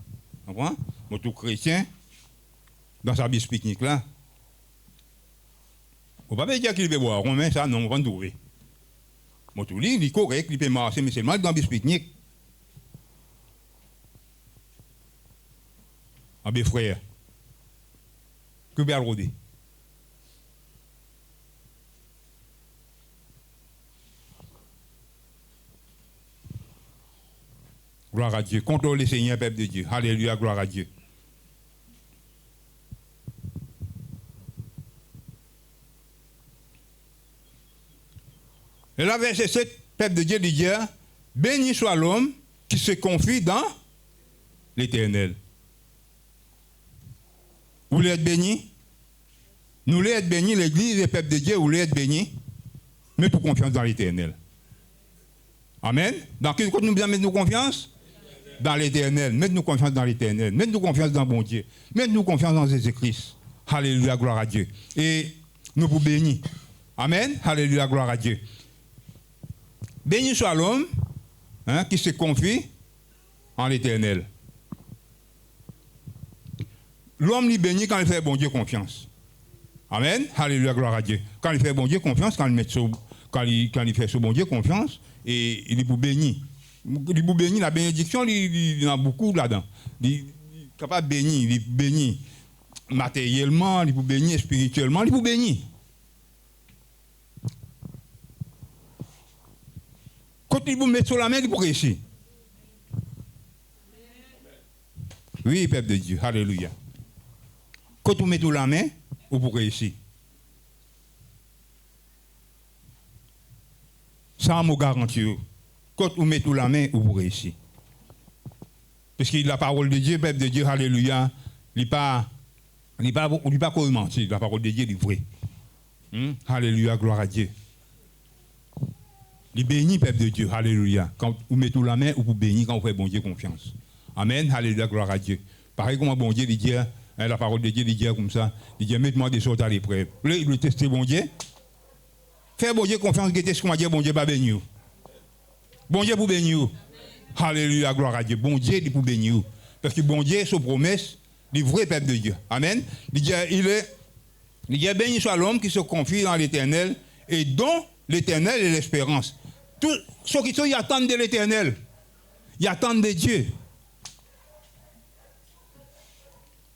comprenez? Moi, tout chrétien, dans sa bis pique-nique là. On ne peut pas dire qu'il veut boire, mais ça, non, on va trouver. Moi, tout lui, il est correct, il peut marcher, mais c'est mal dans bis pique-nique. Ah bien frère, que bien rodé. Gloire à Dieu. Contrôle le Seigneur, peuple de Dieu. Alléluia, gloire à Dieu. Et là, verset 7, peuple de Dieu dit, béni soit l'homme qui se confie dans l'Éternel. Vous voulez être bénis? Nous voulons être bénis, l'Église, le peuple de Dieu, vous voulez être bénis? Mettez confiance dans l'Éternel. Amen. Dans quel côté nous besoin mettre nos confiance? Dans l'Éternel. Mettez-nous confiance dans l'Éternel. Mettez-nous confiance dans bon Dieu. Mettez-nous confiance dans Jésus-Christ. Alléluia, gloire à Dieu. Et nous vous bénissons. Amen. Alléluia, gloire à Dieu. Béni soit l'homme qui se confie en l'Éternel. L'homme lui bénit quand il fait bon Dieu confiance. Amen. Alléluia, gloire à Dieu. Quand il fait bon Dieu confiance, quand il fait ce bon Dieu confiance, et il vous bénit. Il vous bénit, la bénédiction, il y en a beaucoup là-dedans. Il est capable de bénir, il bénit matériellement, il vous bénit spirituellement, il vous bénit. Quand il vous met sur la main, il vous réussit. Oui, peuple de Dieu, alléluia. Quand vous mettez sur la main, vous réussissez. Ça, je garantis. Quand vous mettez la main, vous réussissez. Parce que la parole de Dieu, le peuple de Dieu, alléluia, il n'est pas mentir. La parole de Dieu est vraie. Alléluia, gloire à Dieu. Il bénit, le peuple de Dieu, alléluia. Quand vous mettez la main, vous bénissez quand vous faites bon Dieu confiance. Amen, alléluia, gloire à Dieu. Pareil comme bon Dieu, il dit, la parole de Dieu, il dit comme ça, il dit, mettez-moi des choses à l'épreuve. Vous voulez tester bon Dieu? Faites bon Dieu confiance, que ce qu'on va dire, bon Dieu va bénir. Bon Dieu pour bénir. Alléluia, gloire à Dieu. Bon Dieu, il pour bénir. Parce que bon Dieu, sa promesse, le vrai peuple de Dieu. Amen. Il dit, béni soit l'homme qui se confie dans l'Éternel et dont l'Éternel est l'espérance. Tous ceux qui sont, ils attendent de l'Éternel. Ils attendent de Dieu.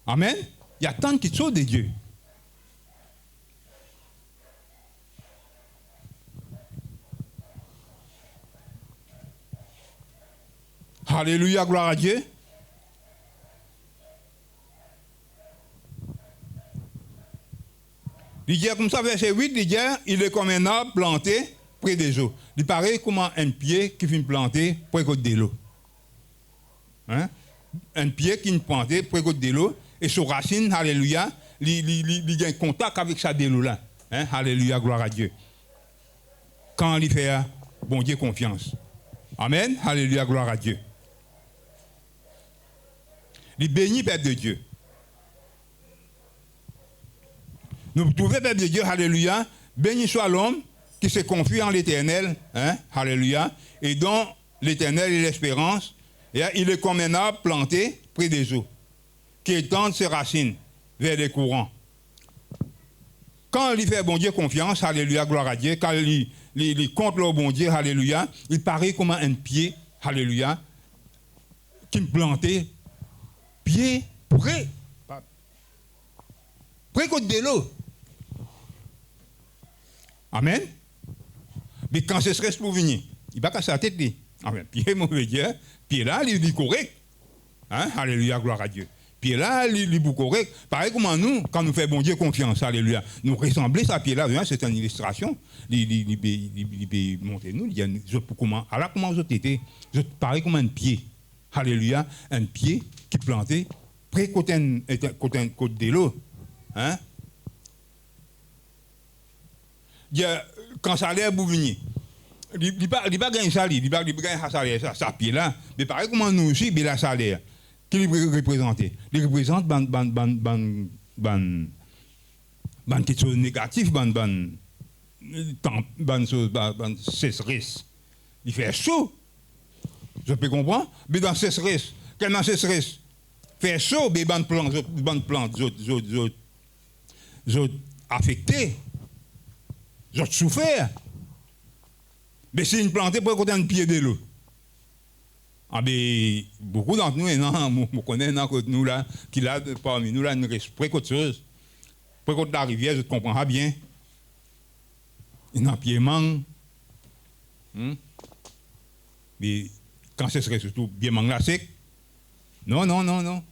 Amen. Ils attendent qu'ils soient de Dieu. Alléluia, gloire à Dieu. Il dit comme ça, verset 8, il dit, il est comme un arbre planté près des eaux. Il paraît comme un pied qui vient planter près de l'eau. Hein? Un pied qui vient planter près de l'eau, et ses racines, alléluia, il a un contact avec sa de l'eau là. Hein? Alléluia, gloire à Dieu. Quand il fait bon Dieu confiance. Amen, alléluia, gloire à Dieu. Il bénit peuple de Dieu. Nous trouvons peuple de Dieu, alléluia, béni soit l'homme qui se confie en l'Éternel, hein, alléluia, et dont l'Éternel est l'espérance, et il est comme un arbre planté près des eaux, qui étend ses racines vers les courants. Quand il fait bon Dieu confiance, alléluia, gloire à Dieu, quand il compte le bon Dieu, alléluia, il paraît comme un pied, alléluia, qui me plantait, pied près de l'eau. Amen. Mais quand ce serait pour venir, il va casser la tête. Amen. Pied mauvais Dieu, pied là, il est correct. Hein? Alléluia, gloire à Dieu. Pied là, il est correct. Pareil comme nous, quand nous faisons bon Dieu confiance, alléluia, nous ressemblons à pied là, c'est une illustration. Il peut monter nous, il dit, comment vous étiez, pareil comme un pied. Alléluia, un pied qui planté près côté de l'eau. Hein? Quand ça a l'air pour venir, il ne va pas gagner ça, il va gagner ça salaire, ça pied là. Mais pareil comme nous aussi, il a salaire. Qui il représente? Il représente quelque chose de négatif, sécheresse. Il fait chaud. Je peux comprendre. Mais dans sécheresse, quelle dans sécheresse? Fait chaud, mais bonnes plantes, affectées. J'ai souffert. Mais c'est une plante pour côté un pied de l'eau. Ah ben, beaucoup d'entre nous, nous connaissons nous là, qui là, parmi nous là, nous restons près de chose. Près de la rivière, je te comprends bien. Il y a un pied mangue. Mais quand ce serait surtout bien mangue là sec. Non.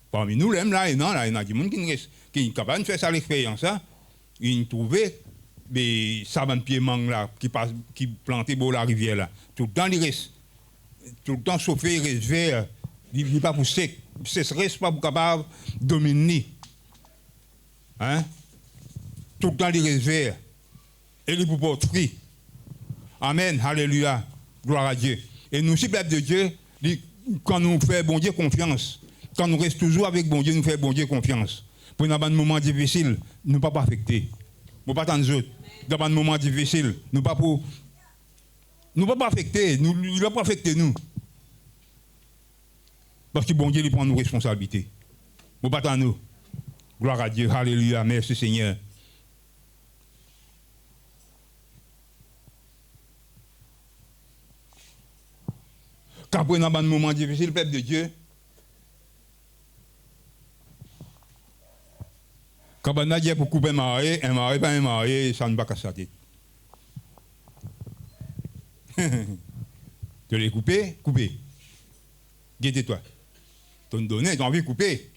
Parmi nous, là, il y a des gens qui sont capables de faire ça l'expérience. Ils trouvaient des savants pieds mangue là, qui plantaient pour la rivière là. Tout le temps, ils restent. Tout le temps chauffé, il reste vert. Il n'est pas pour sec. Ce serait pas pour capable de dominer. Hein? Tout le temps, il réserve. Et il pour porter. Amen. Alléluia. Gloire à Dieu. Et nous, si peuple de Dieu, quand nous faisons bon Dieu confiance, quand nous restons toujours avec bon Dieu, nous faisons bon Dieu confiance. Pour dans un moment difficile, nous ne pas affecter. Nous ne pas tant autres. Dans un moment difficile, nous ne pas pour. Nous ne pas affecter. Il ne va pas affecter nous. Parce que bon Dieu, il prend nos responsabilités. Nous ne pas tant nous. Gloire à Dieu. Alléluia. Merci Seigneur. Quand on est dans un moment difficile, le peuple de Dieu, quand on a dit pour couper un mari, pas un mari, ça ne va pas casser la tête. Tu l'as coupé, coupé. Guette-toi. Tu as donné, tu as envie de couper.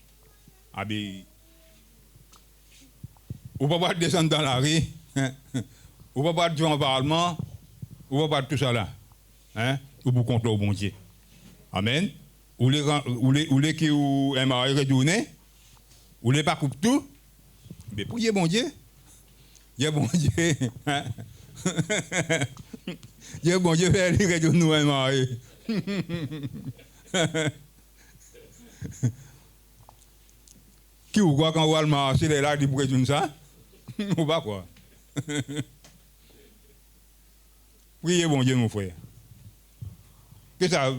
Ah ben, on ne va pas descendre dans la rue, on ne va pas jouer en parlement, on ne va pas tout ça là. Hein? Ou pour contre au bon Dieu. Amen. Ou les qui ont un mari retourné, ou les pas coupe tout. Mais priez bon Dieu. Dieu bon Dieu. Dieu bon Dieu fait les retourner un mari. Qui ou quoi quand on va le marcher, il est là, il pourrait tout ça? Ou pas quoi? Priez bon Dieu, mon frère. Que ça.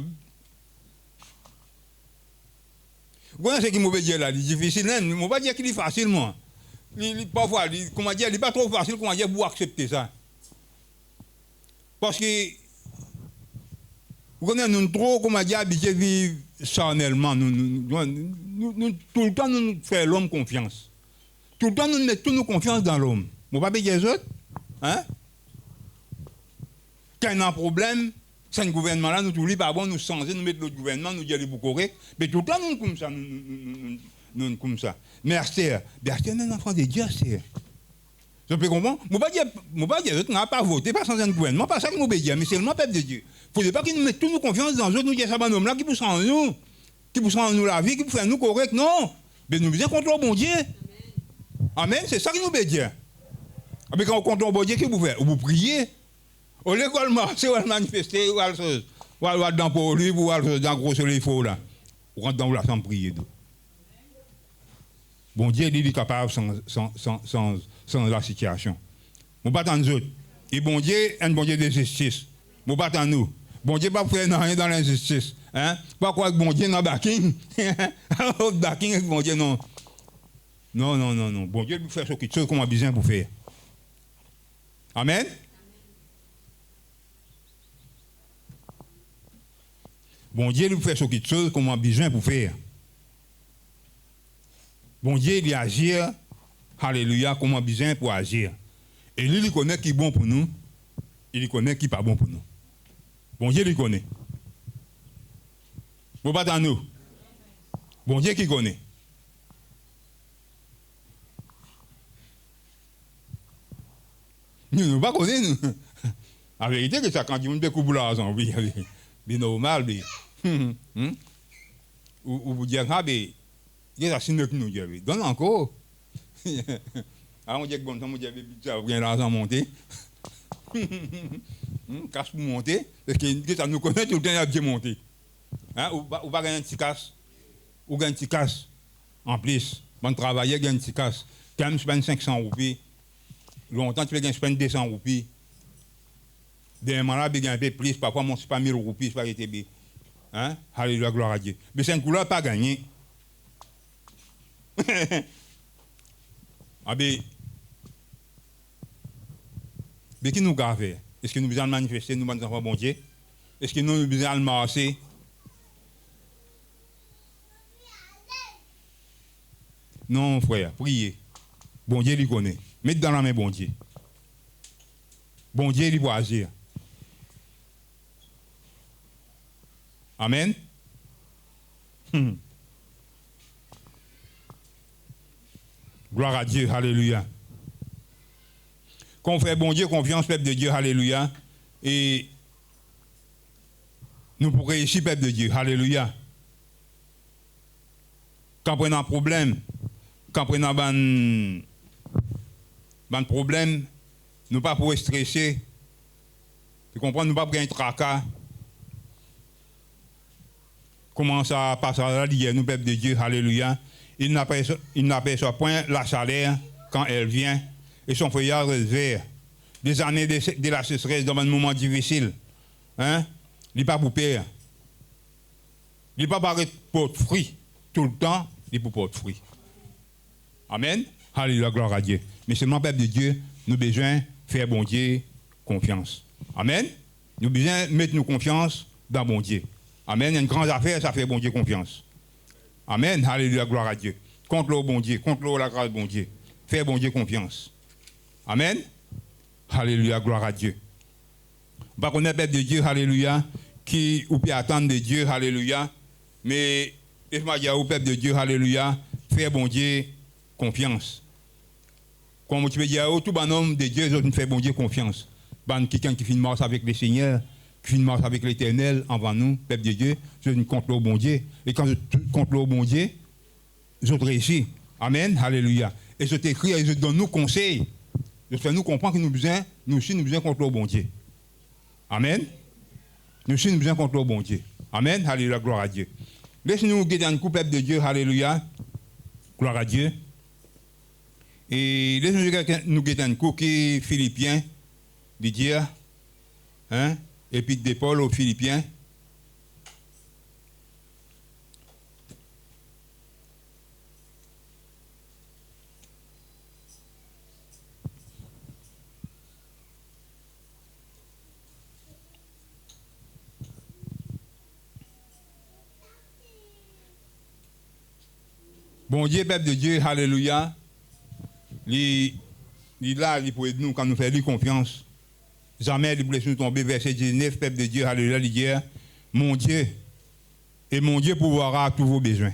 Vous voyez ce qui m'a dit là, c'est difficile, je ne vais pas dire qu'il est facile, moi. Parfois, comment dire, il n'est pas trop facile, comment dire, pour accepter ça. Parce que, vous connaissez, nous trop, comment dire, habitués à vivre charnellement. Nous, tout le temps, nous faisons l'homme confiance. Tout le temps, nous mettons nos confiance dans l'homme. Vous ne pouvez pas dire les autres, hein? Quand il y a un problème, c'est un gouvernement-là, nous tous les pas bon, nous changer, nous mettre l'autre gouvernement, nous dire les pour correct. Mais tout le temps, nous comme ça, nous comme ça. Mais Esther est un enfant de Dieu, Esther. Je peux comprendre? Je ne pas dire, nous n'avons pas voté, pas sans un gouvernement, pas ça que nous obéissons, mais c'est le peuple de Dieu. Il ne faut pas qu'ils nous mettent toute nos confiance dans eux, nous disons ça, un homme-là qui pousse en nous, qui pousse en nous la vie, qui pousse en nous correct, non. Mais nous disons contre le bon Dieu. Amen, c'est ça qui nous obéit. Mais quand on compte le bon Dieu, qu'est-ce que vous faites? Vous priez. Au lieu de marcher, ou de manifester, ou de dans pour lui, ou dans le gros soleil faux là. Vous rentrez dans la chambre prier. Bon Dieu, il est capable sans la situation. Nous ne pas tant nous autres. Et bon Dieu, un bon Dieu de justice. Nous ne pas tant nous. Bon Dieu, pas faire rien dans l'injustice. Hein? Pas quoi que bon Dieu dans le backing. Backing, bon Dieu, non. Non. Bon Dieu, il fait quelque chose qu'on a besoin pour faire. Amen. Bon Dieu, il fait quelque chose qu'on a besoin pour faire. Bon Dieu, il agit, alléluia, qu'on a besoin pour agir. Et lui, il connaît qui est bon pour nous, il connaît qui n'est pas bon pour nous. Bon Dieu, il connaît. Vous pas dans nous. Bon Dieu qui connaît. Nous ne pas connaître, nous. La vérité, c'est que ça, quand tu me couper l'argent, oui, c'est normal, ou vous dire, ah, mais, il y a ça, c'est nous, donne encore. Alors, on dit que bon temps, on dit que ça vient l'argent monter. Casse pour monter, parce que ça nous connaît tout le temps, il a bien monté. Hein? Ou pas gagner un petit casse, ou gagner un petit casse en plus. Bon travailler, gagner un petit casse. Quand même, c'est 500 roupies. Longtemps, tu peux gagner 200 roupies. Des malades, tu gagnes un peu plus. Parfois, mon c'est pas 1000 roupies, c'est pas été bien. Hein? Alléluia, gloire à Dieu. Mais c'est un couleur pas gagné. Ah ben, mais qui nous a fait? Est-ce que nous besoin manifester, nous, enfants, bon Dieu? Est-ce que nous besoin marcher? Non, frère, priez. Bon Dieu, il connaît. Mettez dans la main, bon Dieu. Bon Dieu, il va agir. Amen. Gloire à Dieu, alléluia. Qu'on fait bon Dieu confiance, peuple de Dieu, alléluia. Et nous pourrons réussir, peuple de Dieu, alléluia. Quand on a un problème, quand on a un problème, nous pas pour stresser. Tu comprends? Nous pas pour un tracas. Comment ça passe là, hier, nous, peuple de Dieu, alléluia. Il n'aperçoit point la chaleur quand elle vient, et son feuillage est vert. Des années de la sécheresse dans un moment difficile. Hein? Il n'est pas pour père. Il n'est pas pour fruit. Tout le temps, il est pour porter fruit. Amen. Alléluia, gloire à Dieu. Mais seulement, peuple de Dieu, nous avons besoin de faire bon Dieu confiance. Amen. Nous avons besoin de mettre nos confiance dans bon Dieu. Amen. Il y a une grande affaire, ça fait bon Dieu confiance. Amen. Alléluia, gloire à Dieu. Contre le bon Dieu, contre la grâce de bon Dieu. Faire bon Dieu confiance. Amen. Alléluia, gloire à Dieu. Par contre, peuple de Dieu, alléluia, qui ou peut attendre de Dieu, alléluia. Mais, laisse-moi dire au peuple de Dieu, alléluia, faire bon Dieu confiance. Comme tu peux dire, tout bon homme de Dieu, ils fait bon Dieu confiance. Quelqu'un qui fait une marche avec le Seigneur, qui fait une marche avec l'Éternel avant nous, peuple de Dieu, je compte le bon Dieu. Et quand je compte le bon Dieu, je réussis. Amen, alléluia. Et je t'écris et je donne nous conseils. Je fais nous comprendre que nous aussi, nous besoin contre le bon Dieu. Amen. Nous aussi, nous besoin contre le bon Dieu. Amen, alléluia, gloire à Dieu. Laisse-nous guider un coup, peuple de Dieu, alléluia, gloire à Dieu. Et laisse-nous guider un coup qui est Philippiens, de dire, hein, et puis de Paul aux Philippiens. Bon Dieu, peuple de Dieu, alléluia, il est là, il pour aider nous quand nous faisons confiance. Jamais il laisse nous tomber, verset 19, peuple de Dieu, alléluia, il dit, mon Dieu, et mon Dieu pourvoira à tous vos besoins.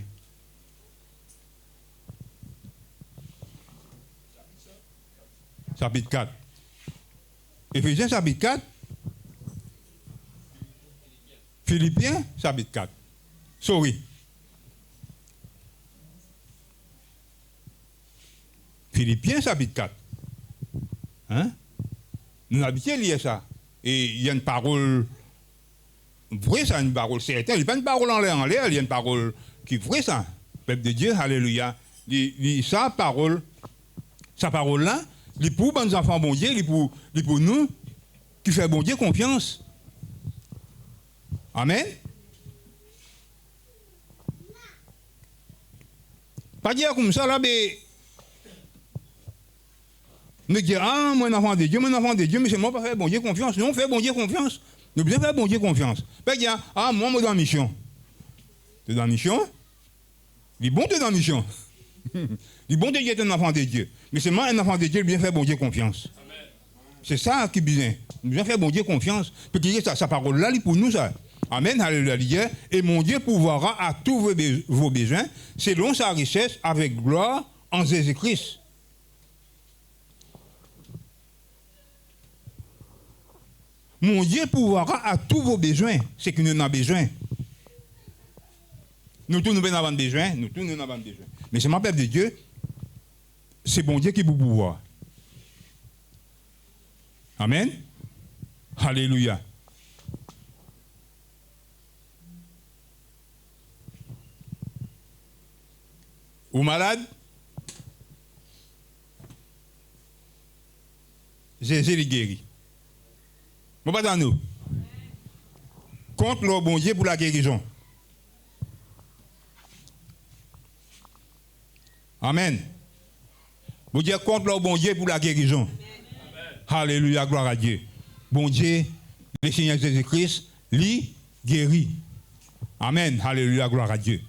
Chapitre 4. Éphésiens, chapitre 4. Philippiens, chapitre 4. Sorry. Philippiens, chapitre 4. Hein? Nous habitons lié ça. Et il y a une parole vraie, ça, une parole certaine. Il n'y a pas une parole en l'air, il y a une parole qui est vraie, ça. Peuple de Dieu, alléluia. Sa parole-là, il est pour nos enfants, bon Dieu, il est pour nous qui fait bon Dieu confiance. Amen. Pas dire comme ça, là, mais. Nous disons, ah, moi, enfant de Dieu, mais c'est moi pas faire bon Dieu confiance. Nous, on fait bon Dieu confiance. Nous devons faire bon Dieu confiance. Pas dire, ah, moi, je suis dans la mission. Tu es dans la mission? Il est bon de dans la mission. Il est bon de dire un enfant de Dieu. Mais seulement un enfant de Dieu, il bien faire bon Dieu confiance. C'est ça qui est bien. Nous devons faire bon Dieu confiance. Parce que sa parole-là, il est pour nous, ça. Amen, alléluia. Et mon Dieu pourvoira à tous vos besoins, selon sa richesse, avec gloire, en Jésus-Christ. Mon Dieu pourvoira à tous vos besoins, c'est que nous en avons besoin. Nous tous nous avons besoin, Mais c'est mon peuple de Dieu, c'est bon Dieu qui vous pourvoit. Amen. Alléluia. Ou malade? Jésus les guérit. Bon, pas dans nous. Contre le bon Dieu pour la guérison. Amen. Vous dites contre le bon Dieu pour la guérison. Amen. Alléluia, gloire à Dieu. Bon Dieu, le Seigneur Jésus-Christ, lui guérit. Amen. Alléluia, gloire à Dieu.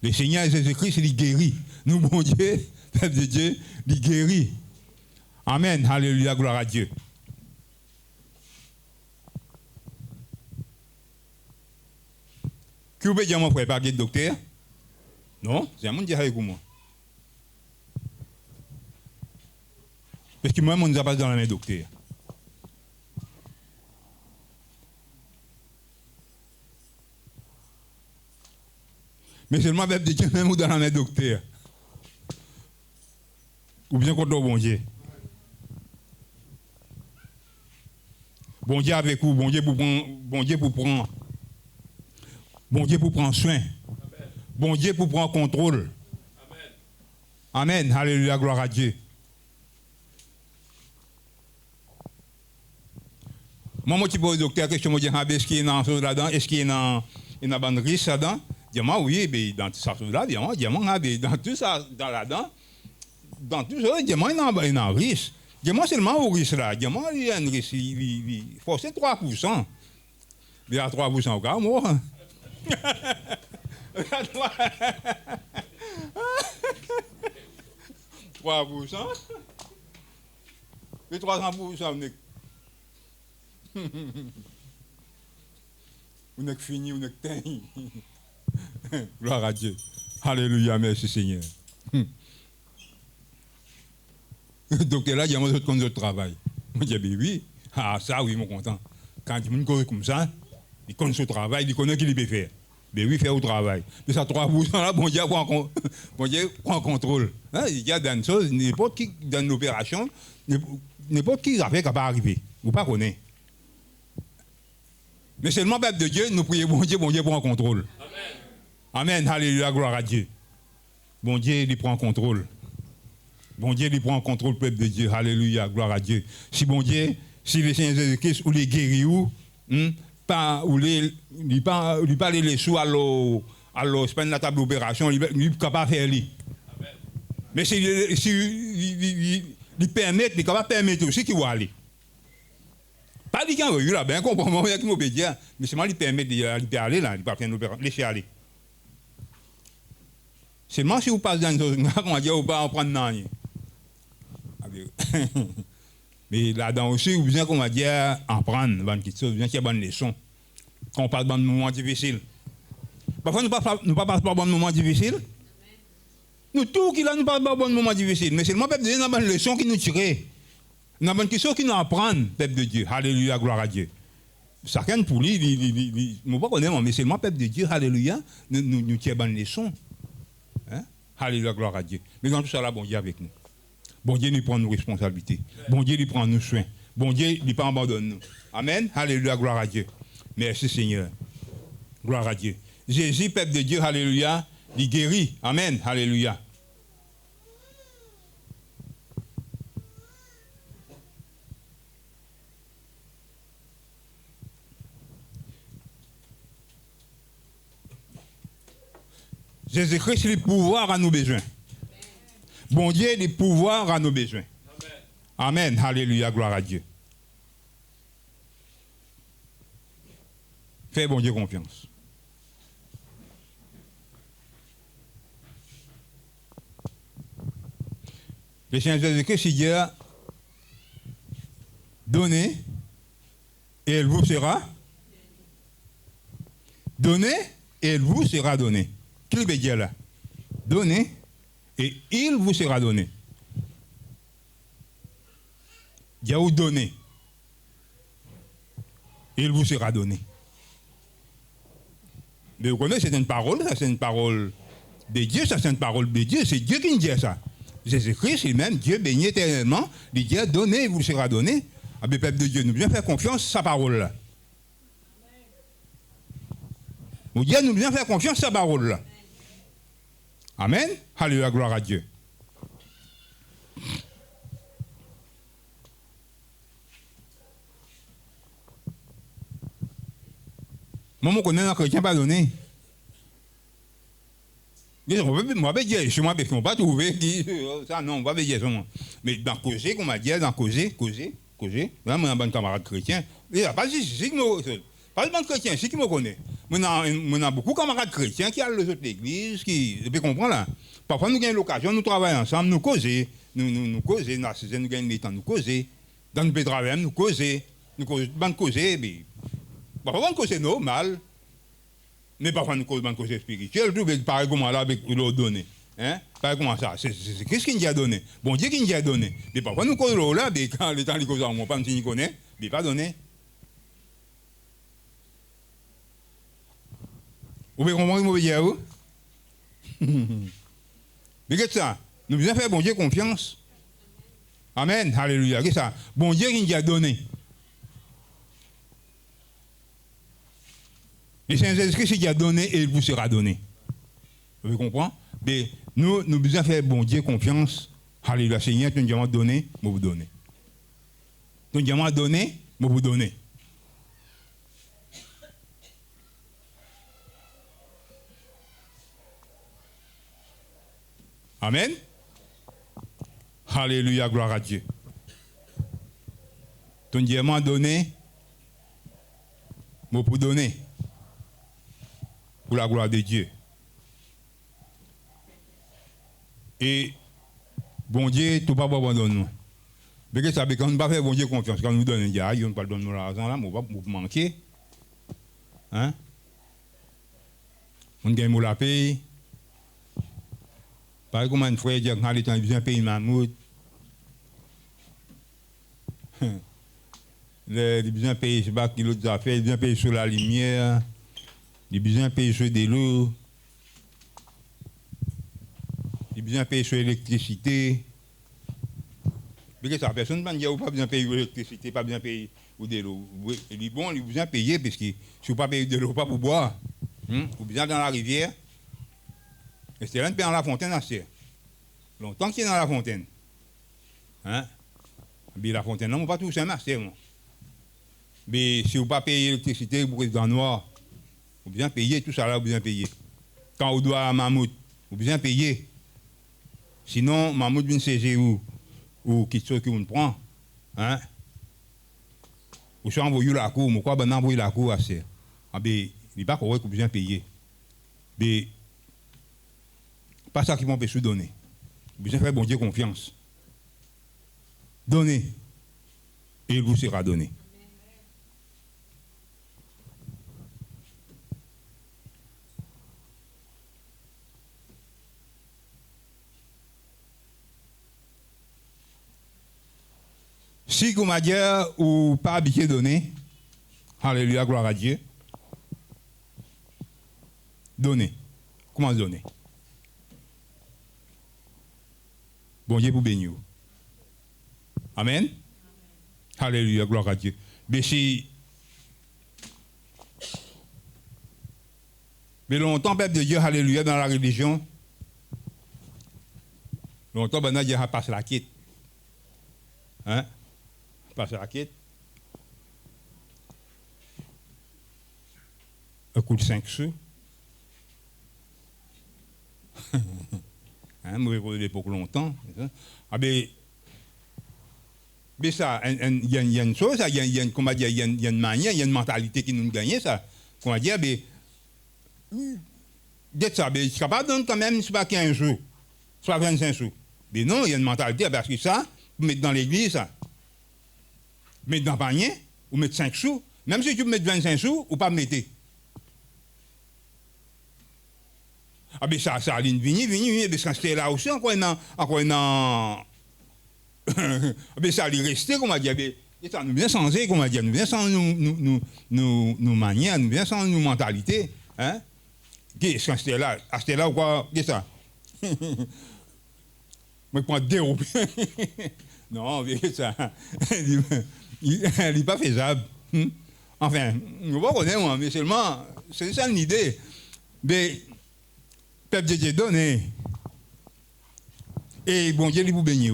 Le Seigneur Jésus-Christ, il guérit. Nous, bon Dieu, peuple de Dieu, il guérit. Amen. Alléluia, gloire à Dieu. Qui vous peut dire mon frère, pas de docteur? Non, c'est un monde qui est avec moi. Parce que moi, je ne suis pas dans la main docteur. Mais seulement peuple de Dieu, même ou dans la main docteur. Ou bien contre bon Dieu. Bon Dieu avec vous, bon Dieu pour prendre, bon Dieu pour prendre. Bon Dieu pour prendre soin. Bon Dieu pour prendre contrôle. Amen. Alléluia, gloire à Dieu. Moi, je pose au docteur question, je dis, est-ce qu'il y a une chose là-dedans? Est-ce qu'il y a une bande risque là-dedans? Je dis, oui, mais dans tout ça, là, dans tout ça, là-dedans, dans tout ça, je dis, il y a un risque. Je dis, seulement au risque là. Je dis, il y a un risque, il faut 3%. Il y a 3% au cas, moi. 3%. Les 300%, on est fini, on est teint. Gloire à Dieu. Alléluia, merci Seigneur. Donc là, il y a un autre travail. Je dis, oui, ça, oui, je suis content. Quand il me comme ça, il connaît son travail, il connaît qu'il peut faire. Mais oui, faire au travail. Mais ça, 3%, là, bon Dieu prend contrôle. Il y a dans une chose, n'importe qui, dans une opération, n'importe qui a fait capable d'arriver. Vous ne connaissez pas. Mais seulement, peuple de Dieu, nous prions, bon Dieu prend contrôle. Amen. Amen. Alléluia, gloire à Dieu. Bon Dieu, il prend contrôle. Bon Dieu, il prend contrôle, peuple de Dieu. Alléluia, gloire à Dieu. Si bon Dieu, si le Seigneur Jésus-Christ ou les guéris ou pas les sous à la table d'opération, il est capable de faire lui. Mais si il permet, il est capable de permettre aussi qu'il va aller. Pas dit qu'il y a eu là, ben comprends, il y a qui m'obéit, mais seulement il permet d'aller là, il va faire une opération, laisser aller. Seulement si vous passez dans une chose, on va dire, vous ne pouvez pas en prendre rien. Mais là-dedans aussi, vous besoin qu'on va dire en prendre, bonne petite chose, vous besoin qu'il y ait une bonne leçon. Quand on passe dans un moment difficile. Parfois, nous ne passons pas par un moment difficile. Nous, tout qui là, nous passons par un moment difficile. Mais seulement, peuple de Dieu, nous avons une leçon qui nous tire. Nous avons une question qui nous apprend, peuple de Dieu. Alléluia, gloire à Dieu. Chacun pour lui, nous ne connaissons pas, mais seulement, peuple de Dieu, alléluia, nous tirons une leçon. Hein? Alléluia, gloire à Dieu. Mais dans tout ça, là, bon Dieu avec nous. Bon Dieu nous prend nos responsabilités. Bon Dieu lui prend nos soins. Bon Dieu lui pas abandonne nous. Amen. Alléluia, gloire à Dieu. Merci Seigneur. Gloire à Dieu. Jésus, peuple de Dieu, alléluia, il guérit. Amen. Alléluia. Jésus-Christ, il a le pouvoir à nos besoins. Bon Dieu, il a le pouvoir à nos besoins. Amen. Alléluia, gloire à Dieu. Fais bon Dieu confiance. Le Seigneur Jésus-Christ, il dit, donnez, et elle vous sera. Donnez, et elle vous sera donnée. Qu'est-ce qu'il veut dire là? Donnez, et il vous sera donné. Il y a où donner. Il vous sera donné. Mais vous connaissez, c'est une parole, ça c'est une parole de Dieu, ça c'est une parole de Dieu, c'est Dieu qui nous dit ça. Jésus-Christ, lui-même, Dieu béni éternellement, il dit donnez, il vous sera donné. Ah bien, peuple de Dieu, nous devons faire confiance à sa parole là. Nous devons faire confiance à sa parole là. Amen. Alléluia, gloire à Dieu. Moi, je connais un chrétien pas donné. Moi, je vais dire, moi, je ne vais pas trouver ça, non, on va dire ça. Mais dans causer, comme on m'a dit, dans causer, vraiment, un bon camarade chrétien, il n'y a pas de chrétien, pas de bon chrétien, c'est qui me connaît. On a beaucoup de camarades chrétiens qui ont les autres églises, qui, vous comprenez là. Parfois, nous avons l'occasion, nous travaillons ensemble, nous causer, nous causer, nous gagnons le temps, nous causer. Dans le travail, nous causer, mais parfois, nous causer normal. Mais parfois, nous causons cause spirituelle, tout pareil comme là avec l'eau donnée. Hein? Pareil comme ça. C'est qu'est-ce qu'il nous a donné? Bon Dieu qui nous a donné. Mais parfois, nous causons là, mais quand le temps de causer, on ne pas si nous connaît, mais pas donné. Vous pouvez comprendre ce que je veux dire? Mais qu'est-ce que ça? Nous devons faire bon Dieu confiance. Amen. Alléluia. Qu'est-ce que ça? Bon Dieu qui nous a donné. Et c'est Jésus-Christ qui a donné et il vous sera donné. Vous comprenez? Mais nous devons faire bon Dieu confiance. Alléluia. Seigneur, tu nous as donné, moi vous donner. Tu nous as donné, moi vous donner. Amen. Alléluia, gloire à Dieu. Ton diamant donné, moi pour donner. Pour la gloire de Dieu. Et bon Dieu, tout pas abandonner nous. Mais que ça, quand on ne pas faire bon Dieu confiance, quand nous donne un diable, on ne pas donner l'argent là, on va manquer. Hein? On gagne la paye. Par exemple, un frère dit quand il est en besoin de payer mammouth. Il a besoin de payer, je ne sais pas qui l'autre affaire, il a besoin de payer sur la lumière, il a besoin de payer sur de l'eau, il a besoin de payer sur l'électricité. Mais que ça, personne ne va dire pas besoin de payer l'électricité, pas besoin de payer ou de l'eau. Il dit bon, il a besoin de payer parce que si vous ne pas payer de l'eau, pas pour boire. Vous besoin dans la rivière. Et c'est là de payer dans la fontaine à serre. Longtemps qu'il est dans la fontaine. Hein? Mais la fontaine, non, pas tout ça, c'est moi. Mais si vous ne pas payer l'électricité, vous êtes dans le noir. Vous besoin payer, tout ça là, vous besoin payer. Quand vous doit à mammouth, vous besoin payer. Sinon, mammouth vient saisir ou qui ce qui vous prend. Hein? Ou soit envoyer la cour, mais quoi, ben envoyer la cour à serre. Ah ben, il n'est pas correct que vous besoin payer. Mais, pas ça qui m'empêche de donner. Vous besoin faire bon Dieu confiance. Donnez, et il vous sera donné. Si vous m'avez dit ou pas habitué donner, alléluia, gloire à Dieu, donnez. Comment donner? Bon Dieu pour bénir. Amen. Alléluia, gloire à Dieu. Mais si. Mais longtemps, peuple de Dieu, alléluia, dans la religion, longtemps, ben, Dieu a passé la quête. Hein? Passé la quête. Un coup de 5 sous. Hein, mauvais pour l'époque longtemps. Ah ben. Mais ça, il y a une chose, il y a une manière, il y a une mentalité qui nous gagne, ça. Qu'on va dire, mais. D'être ça, mais je suis capable de donner quand même, c'est pas 15 sous, soit 25 sous. Mais non, il y a une mentalité, parce que ça, vous mettez dans l'église, ça. Vous mettez dans le panier, vous mettez 5 sous, même si tu mets 25 sous, ou pas mettez. Ah, mais ça a vini, parce que c'était là aussi, encore un. Mais ça allait rester, comme on va dire. Et ça nous vient changer, comme on va dire. Nous vient changer nos manières, nous vient changer nos mentalités. Hein? Qu'est-ce que c'était là? Ah, c'était là ou quoi? Qu'est-ce que ça? Moi, je prends 2 euros. Non, mais ça. Il n'est pas faisable. Enfin, je ne connais pas, moi, mais seulement, c'est ça l'idée. Mais, peuple de Dieu donné. Et bon Dieu, il vous bénit.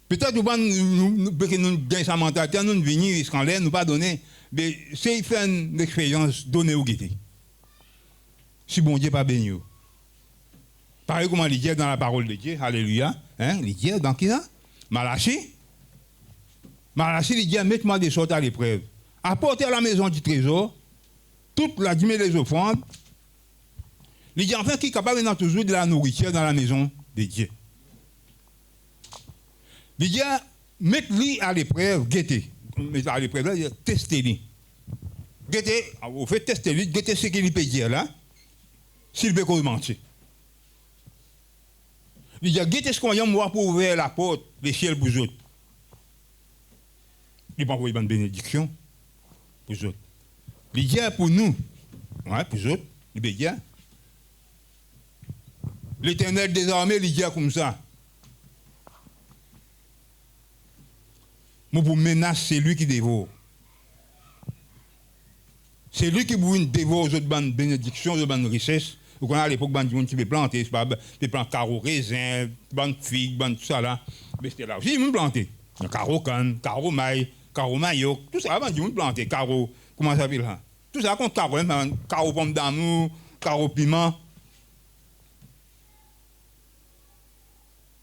Peut-être que nous gagnons sa mentalité, nous venons jusqu'en l'air, nous pas donner. Mais c'est faire une expérience donnée au guetté. Si bon Dieu pas béni. Pareil comme il dit dans la parole de Dieu, alléluia. Hein, il dit dans qui ça? Malachie, il dit mettez-moi des sortes à l'épreuve. Apportez à la maison du trésor toute la dîme des offrandes. Il dit enfin qui est capable de toujours de la nourriture dans la maison de Dieu. Il dit mettez-lui à l'épreuve, guettez. Mais à l'épreuve, testez-lui. Guettez, vous faites tester lui, guettez ce qu'il peut dire là, s'il peut mentir. Il dit guettez ce qu'on y a moi pour ouvrir la porte, les ciels pour vous autres. Il pas pour une bénédiction pour vous autres. Il dit pour nous, ouais, pour vous autres, il peut dire, L'Éternel des armées, il dit comme ça. Moi, pour menacer, c'est lui qui dévore. C'est lui qui vous dévore aux autres bandes bénédictions, aux autres bandes richesses. Vous connaissez à l'époque, qui peut planter, c'est pas des plants carreaux raisin, bandes figues, bandes tout ça là. Mais c'était là aussi, ils m'ont planté. Carreau canne, carreau maille, carreau maillot, tout ça, ils m'ont planté. Carreau, comment ça s'appelle là? Tout ça, contre carreau, carreau pomme d'amour, carreau piment.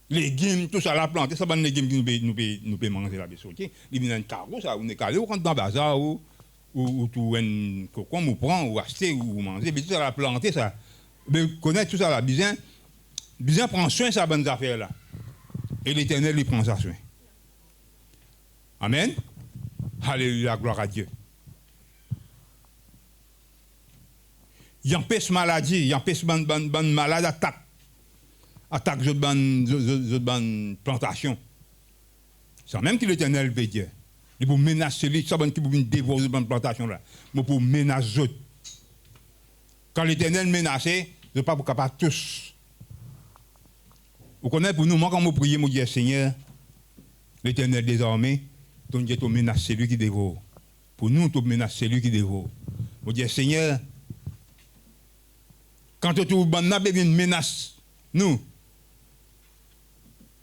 Légumes, tout ça, la planté, ça, les légumes qui nous peut manger là, ok? Il vient un carreau, ça, on est calé, on rentre dans le bazar, ou tout un cocon, ou prend, ou acheter, ou manger, mais tout ça, la planté, ça. Mais connaître tout ça là, bien prend soin de sa bonne affaire là. Et l'Éternel, il prend sa soin. Amen. Alléluia, gloire à Dieu. Il empêche maladie, il empêche bonne malade attaque de bonne plantation. C'est même que l'Éternel veut dire. Il pour menacer lui, ça qui pour dévorer de bonne plantation là. Mais pour menacer eux. Quand l'Éternel menacé, je ne suis pas capable tous. Vous connaissez pour nous, moi quand je prie, je dis Seigneur, l'Éternel des armées, ton Dieu te menace celui qui dévore. Pour nous, tu menaces celui qui dévore. Je dis Seigneur, quand tu trouves une menace, nous,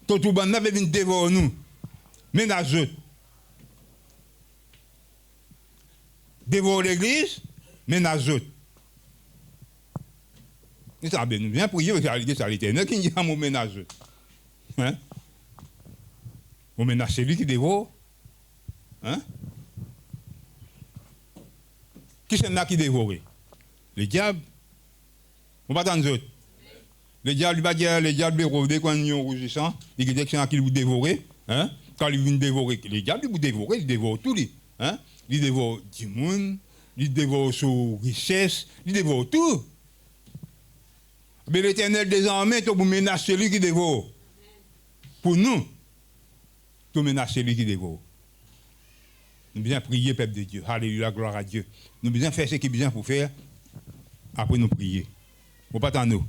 tu trouves une dévore nous, menace eux. Dévore l'église, menace eux. Nous viens prier avec l'Éternel qui dit à mon ménage. Hein? Mon ménage, c'est lui qui dévore. Hein? Qui c'est là qui dévore? Le diable. On va attendre autres. Le diable, il va dire, le diable, quand il est rougissant, il dit que c'est là qu'il vous dévore. Hein? Quand il vous dévore, le diable, il vous dévore, il dévore tout. Hein? Il dévore du monde, il dévore sa richesse, il dévore tout. Mais l'Éternel des armées, tu menaces celui qui dévore. Pour nous, tu menaces celui qui dévore. Nous devons prier, peuple de Dieu. Alléluia, gloire à Dieu. Nous devons faire ce qui est bien pour faire. Après, nous prier. Vous pas attendre nous.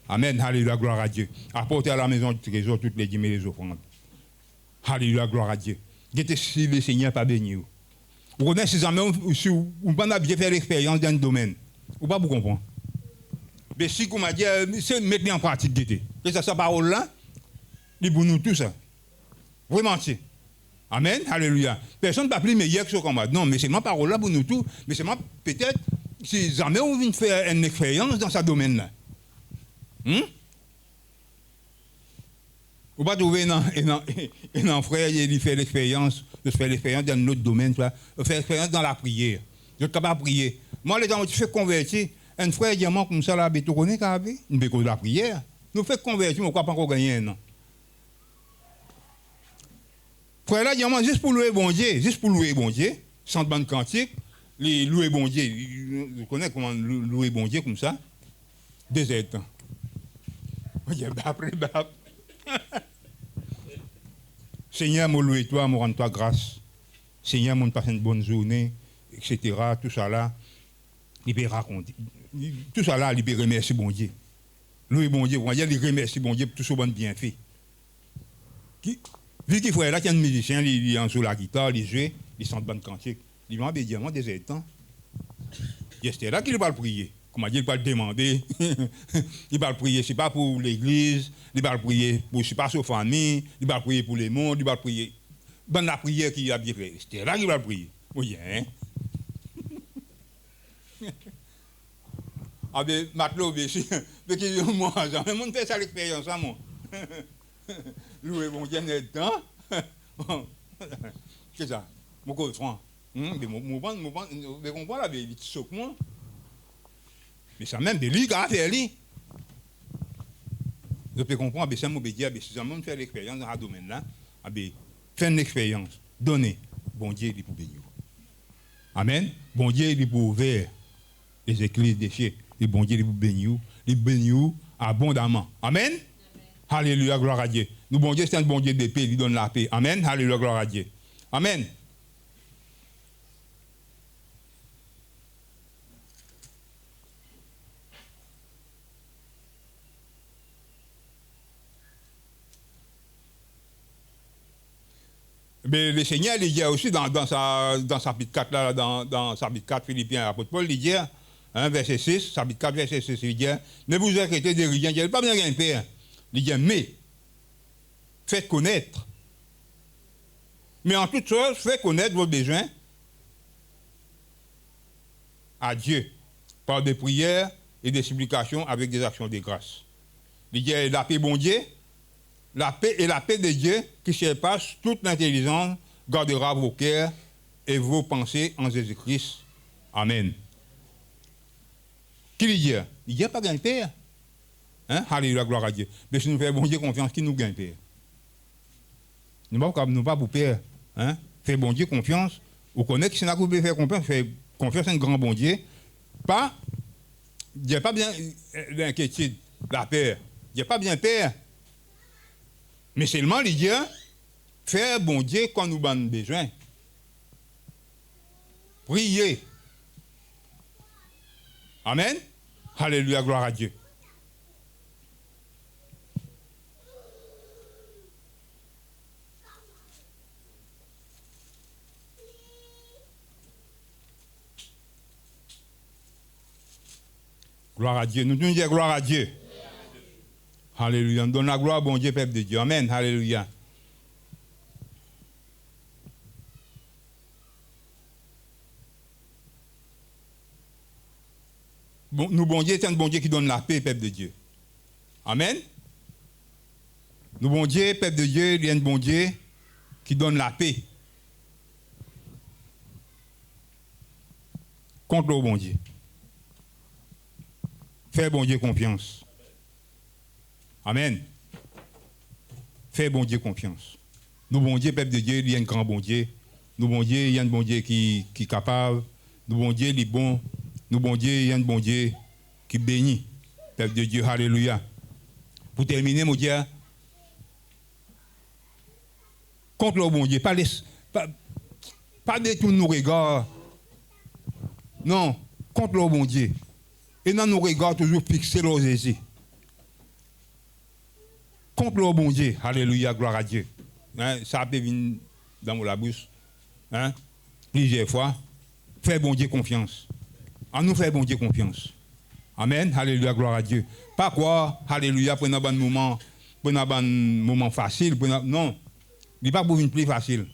Amen. Alléluia, gloire à Dieu. Apportez à la maison du trésor toutes les dîmes et les offrandes. Alléluia, gloire à Dieu. Dites si le Seigneur pas béni. Vous connaissez ces amis, si vous n'avez bien fait l'expérience dans un domaine. Vous pas vous comprendre. Mais si vous m'avez dit, c'est mettre en pratique d'été. Et ça, cette parole-là, il pour nous tout ça. Vraiment, c'est. Amen, alléluia. Personne ne peut plus meilleur que ce combat. Non, mais c'est ma parole-là pour nous tous. Mais c'est moi, peut-être, si jamais on vient faire une expérience dans ce domaine-là. Vous ne pas trouver un frère qui fait l'expérience, de faire l'expérience dans un autre domaine, de faire l'expérience dans la prière. Je suis capable de prier. Moi, les gens, je fais convertir. Un frère diamant comme ça, là, tu connais quand même, une béco de la prière. Nous faisons convertir, mais on ne croit pas encore gagner un an. Frère là, diamant, juste pour louer bon Dieu, sans bande cantique, les louer bon Dieu, vous connaissez comment louer bon Dieu comme ça? 2 heures de temps. Après, Seigneur, moi louer toi, moi rendre toi grâce. Seigneur, moi passe une bonne journée, etc. Tout ça là, il peut raconter. Tout ça là, il peut remercier bon Dieu. Louer bon Dieu, il remercie bon Dieu pour tout ce bon bienfait. Vu qu'il faut là, qu'il y a un musicien, il est sur la guitare, il joue, il chante bonne cantique. Il va bien moi des temps. C'était là qu'il va le prier. Comment dire, il va le demander. Il va le prier, c'est pas pour l'église, il va le prier pour c'est pas sa famille, il va le prier pour les mondes, il va le prier. Dans la prière qu'il a bien fait. C'était là qu'il va le prier. Oui, hein? Ah ben, matelot, moi, jamais mon fait ça l'expérience, hein, moi. Louer mon Dieu net temps. C'est ça. Mon code franc. Mais comprends là, il choque moi. Mais ça même de lui qui a fait lui. Je peux comprendre, mais c'est mon bédier, si jamais on fait l'expérience dans ce domaine-là, faire une expérience, donner. Bon Dieu, il est pour bénir. Amen. Bon Dieu, il est pour ouvrir les églises déchets. Et bon Dieu, il est pour bénir abondamment. Amen. Alléluia, gloire à Dieu. Nous, bon Dieu, c'est un bon Dieu de paix, il donne la paix. Amen. Alléluia, gloire à Dieu. Amen. Mais le Seigneur, il dit aussi dans sa chapitre 4, là, dans chapitre 4, Philippiens, l'apôtre Paul, il dit, verset 6, chapitre 4, verset 6, il dit, ne vous inquiétez de rien, il dit, pas bien rien père. Il dit, mais, faites connaître. Mais en toute chose, faites connaître vos besoins à Dieu, par des prières et des supplications avec des actions de grâce. Il dit, la paix, bon Dieu, la paix et la paix de Dieu qui surpasse toute l'intelligence gardera vos cœurs et vos pensées en Jésus-Christ. Amen. Qui lui dit? Il dit pas gagne père. Hein? Alléluia, gloire à Dieu. Mais si nous faisons bon Dieu confiance, qui nous gagne père? Nous ne pas pour père. Hein? Faire bon Dieu confiance. Vous connaissez que si nous pouvons faire confiance à un grand bon Dieu. Pas, il n'y a pas bien l'inquiétude, la peur. Il n'y a pas bien peur. Mais seulement, il dit, faire bon Dieu quand nous avons besoin. Prier. Amen. Alléluia, gloire à Dieu. Gloire à Dieu. Nous devons dire gloire à Dieu. Alléluia. On donne la gloire à bon Dieu, peuple de Dieu. Amen. Alléluia. Bon, nous, bon Dieu, c'est un bon Dieu qui donne la paix, peuple de Dieu. Amen. Nous, bon Dieu, peuple de Dieu, il y a un bon Dieu qui donne la paix. Contre le bon Dieu. Fais bon Dieu confiance. Amen. Fais bon Dieu confiance. Nous, bon Dieu, peuple de Dieu, il y a un grand bon Dieu. Nous, bon Dieu, il y a un bon Dieu qui est capable. Nous, bon Dieu, il est bon. Nous, bon Dieu, il y a un bon Dieu qui bénit. Peuple de Dieu, alléluia. Pour terminer, mon Dieu, contre le bon Dieu, pas détourner nos regards. Non, contre le bon Dieu. Et dans nos regards, toujours fixés sur Jésus. Contre le bon Dieu. Alléluia, gloire à Dieu. Hein, ça peut venir dans la bouche. Hein, plusieurs fois. Fais bon Dieu confiance. En nous faire bon Dieu confiance. Amen. Alléluia, gloire à Dieu. Pas quoi, alléluia, pour un bon moment facile. Non. Il n'est pas pour une plus facile.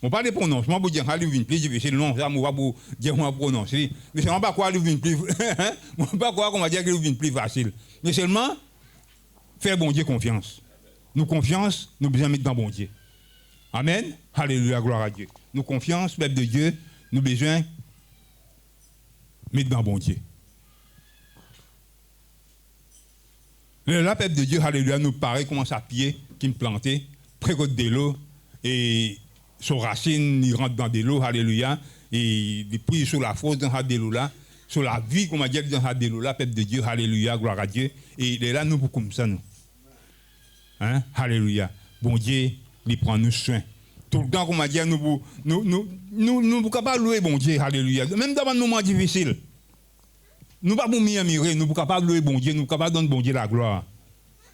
On parle de prononcement pour dire qu'il y a une plus difficile. Non, ça, on va pour dire qu'on va prononcer. Mais c'est pas quoi qu'il y a une plus. Pas quoi qu'on va dire qu'il y a une plus facile. Mais seulement, faire bon Dieu confiance. Nous confiance, nous besoin mettre dans bon Dieu. Amen. Alléluia, gloire à Dieu. Nous confiance, peuple de Dieu, nous besoin mettre dans bon Dieu. Là, peuple de Dieu, alléluia, nous paraît commence à pied, qui me plantait, près de l'eau, et son racine, il rentre dans de l'eau, alléluia, et il prie sur la fosse dans de l'eau là, sur la vie, comme on dit, dans de l'eau là, peuple de Dieu, alléluia, gloire à Dieu, et il est là, nous, pour comme ça, nous. Hein? Alléluia. Bon Dieu, il prend nous soin. Tout le temps, comme on dit, nous ne pouvons pas louer bon Dieu, alléluia. Même dans un moment difficile, nous ne pouvons pas nous admirer, nous ne pouvons pas louer bon Dieu, nous ne pouvons pas donner bon Dieu la gloire.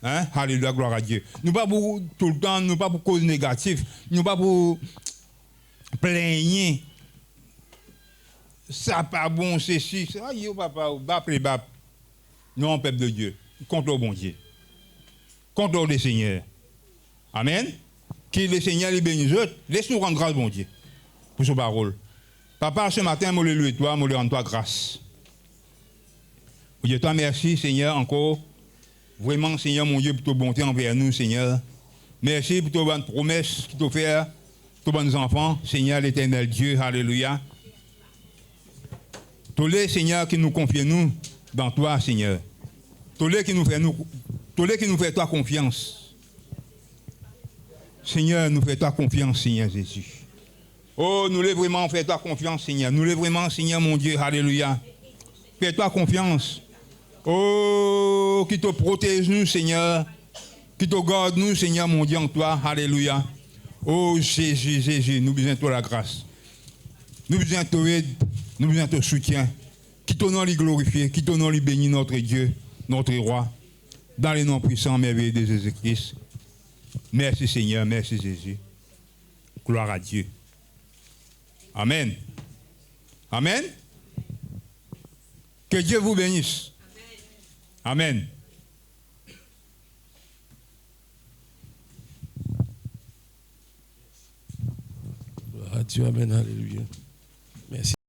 Hein? Alléluia, gloire à Dieu. Nous ne pouvons pas pour tout le temps, nous ne pouvons pas pour cause négative, nous ne pouvons pas pour plaigner. Ça pas bon, c'est si, ah, yo papa, bap les bap. Non, peuple de Dieu, contre le bon Dieu. Contre le Seigneur. Amen. Que le Seigneur les bénisse. Laisse-nous rendre grâce, bon Dieu, pour ce parole. Papa, ce matin, je le loue toi, je le rends toi grâce. Je dis toi merci, Seigneur, encore. Vraiment, Seigneur, mon Dieu, pour ta bonté envers nous, Seigneur. Merci pour ta bonne promesse qui t'a fait, pour nos enfants, Seigneur, l'éternel Dieu, alléluia. Tous les Seigneur qui nous confient nous dans toi, Seigneur. Tous les qui nous fait toi confiance. Seigneur, nous fait toi confiance, Seigneur Jésus. Oh, nous voulons vraiment faire toi confiance, Seigneur. Nous voulons vraiment, Seigneur, mon Dieu, alléluia. Fais-toi confiance. Oh, qui te protège nous, Seigneur. Qui te garde nous, Seigneur, mon Dieu, en toi, alléluia. Oh, Jésus, Jésus, nous besoin de toi la grâce. Nous besoin de ton aide, nous besoin de ton soutien. Qui ton nom les glorifier, qui ton nom les bénir, notre Dieu, notre roi. Dans les noms puissants, merveilleux de Jésus-Christ. Merci Seigneur, merci Jésus. Gloire à Dieu. Amen. Amen. Que Dieu vous bénisse. Amen. Gloire à Dieu, amen, alléluia. Merci.